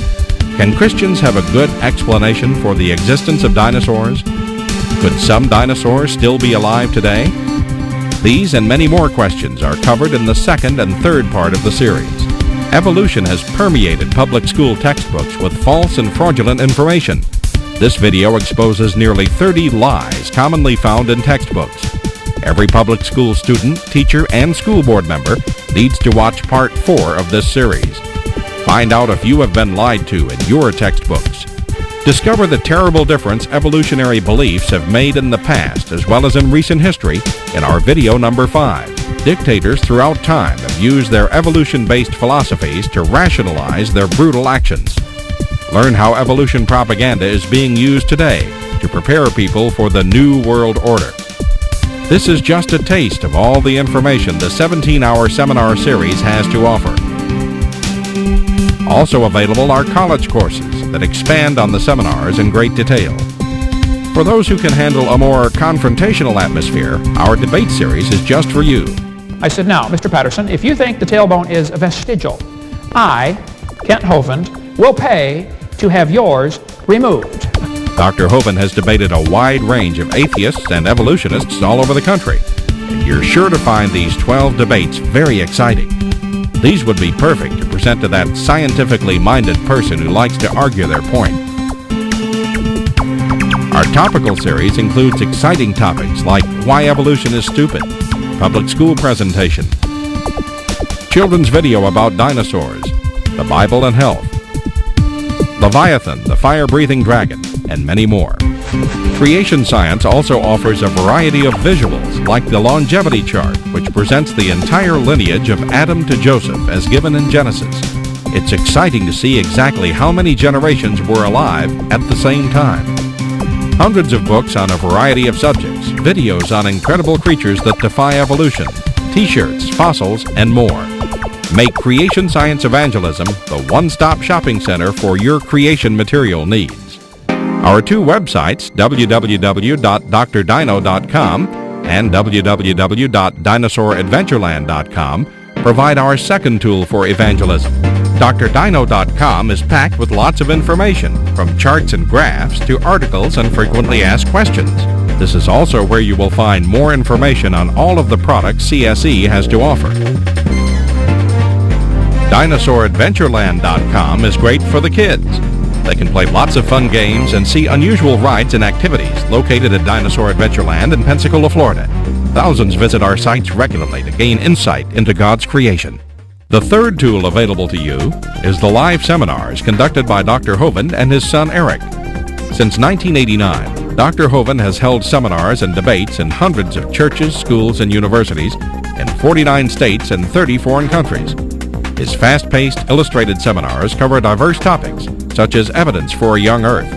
Can Christians have a good explanation for the existence of dinosaurs? Could some dinosaurs still be alive today? These and many more questions are covered in the 2nd and 3rd part of the series. Evolution has permeated public school textbooks with false and fraudulent information. This video exposes nearly 30 lies commonly found in textbooks. Every public school student, teacher, and school board member needs to watch part 4 of this series. Find out if you have been lied to in your textbooks. Discover the terrible difference evolutionary beliefs have made in the past as well as in recent history in our video number 5. Dictators throughout time have used their evolution-based philosophies to rationalize their brutal actions. Learn how evolution propaganda is being used today to prepare people for the New World Order. This is just a taste of all the information the 17-hour seminar series has to offer. Also available are college courses that expand on the seminars in great detail. For those who can handle a more confrontational atmosphere, our debate series is just for you. I said, now, Mr. Patterson, if you think the tailbone is vestigial, I, Kent Hovind, will pay to have yours removed. Dr. Hovind has debated a wide range of atheists and evolutionists all over the country, and you're sure to find these 12 debates very exciting. These would be perfect to present to that scientifically minded person who likes to argue their point. Our topical series includes exciting topics like why evolution is stupid, public school presentation, children's video about dinosaurs, the Bible and health, Leviathan, the fire-breathing dragon, and many more. Creation Science also offers a variety of visuals, like the longevity chart, which presents the entire lineage of Adam to Joseph as given in Genesis. It's exciting to see exactly how many generations were alive at the same time. Hundreds of books on a variety of subjects, videos on incredible creatures that defy evolution, t-shirts, fossils, and more. Make Creation Science Evangelism the one-stop shopping center for your creation material needs. Our 2 websites, www.drdino.com and www.dinosauradventureland.com, provide our second tool for evangelism. drdino.com is packed with lots of information, from charts and graphs to articles and frequently asked questions. This is also where you will find more information on all of the products CSE has to offer. DinosauradventureLand.com is great for the kids. They can play lots of fun games and see unusual rides and activities located at Dinosaur Adventureland in Pensacola, Florida. Thousands visit our sites regularly to gain insight into God's creation. The third tool available to you is the live seminars conducted by Dr. Hovind and his son Eric. Since 1989, Dr. Hovind has held seminars and debates in hundreds of churches, schools, and universities in 49 states and 30 foreign countries. His fast-paced, illustrated seminars cover diverse topics, such as evidence for a young Earth,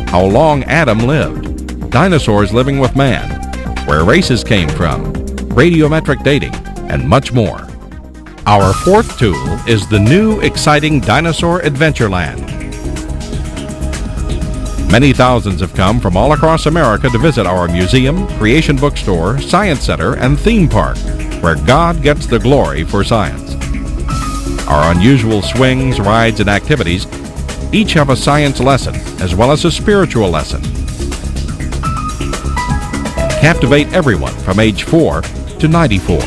how long Adam lived, dinosaurs living with man, where races came from, radiometric dating, and much more. Our fourth tool is the new, exciting Dinosaur Adventureland. Many thousands have come from all across America to visit our museum, creation bookstore, science center, and theme park, where God gets the glory for science. Our unusual swings, rides, and activities each have a science lesson as well as a spiritual lesson. Captivate everyone from age 4 to 94.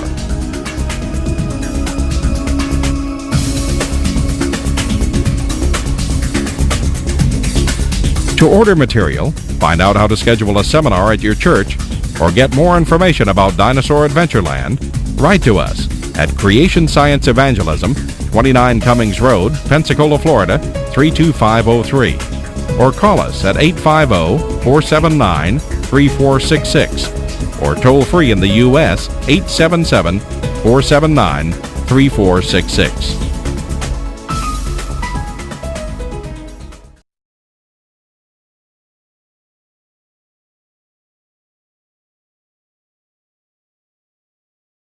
To order material, find out how to schedule a seminar at your church, or get more information about Dinosaur Adventureland, write to us at Creation Science Evangelism, 29 Cummings Road, Pensacola, Florida, 32503, or call us at 850-479-3466, or toll free in the U.S. 877-479-3466.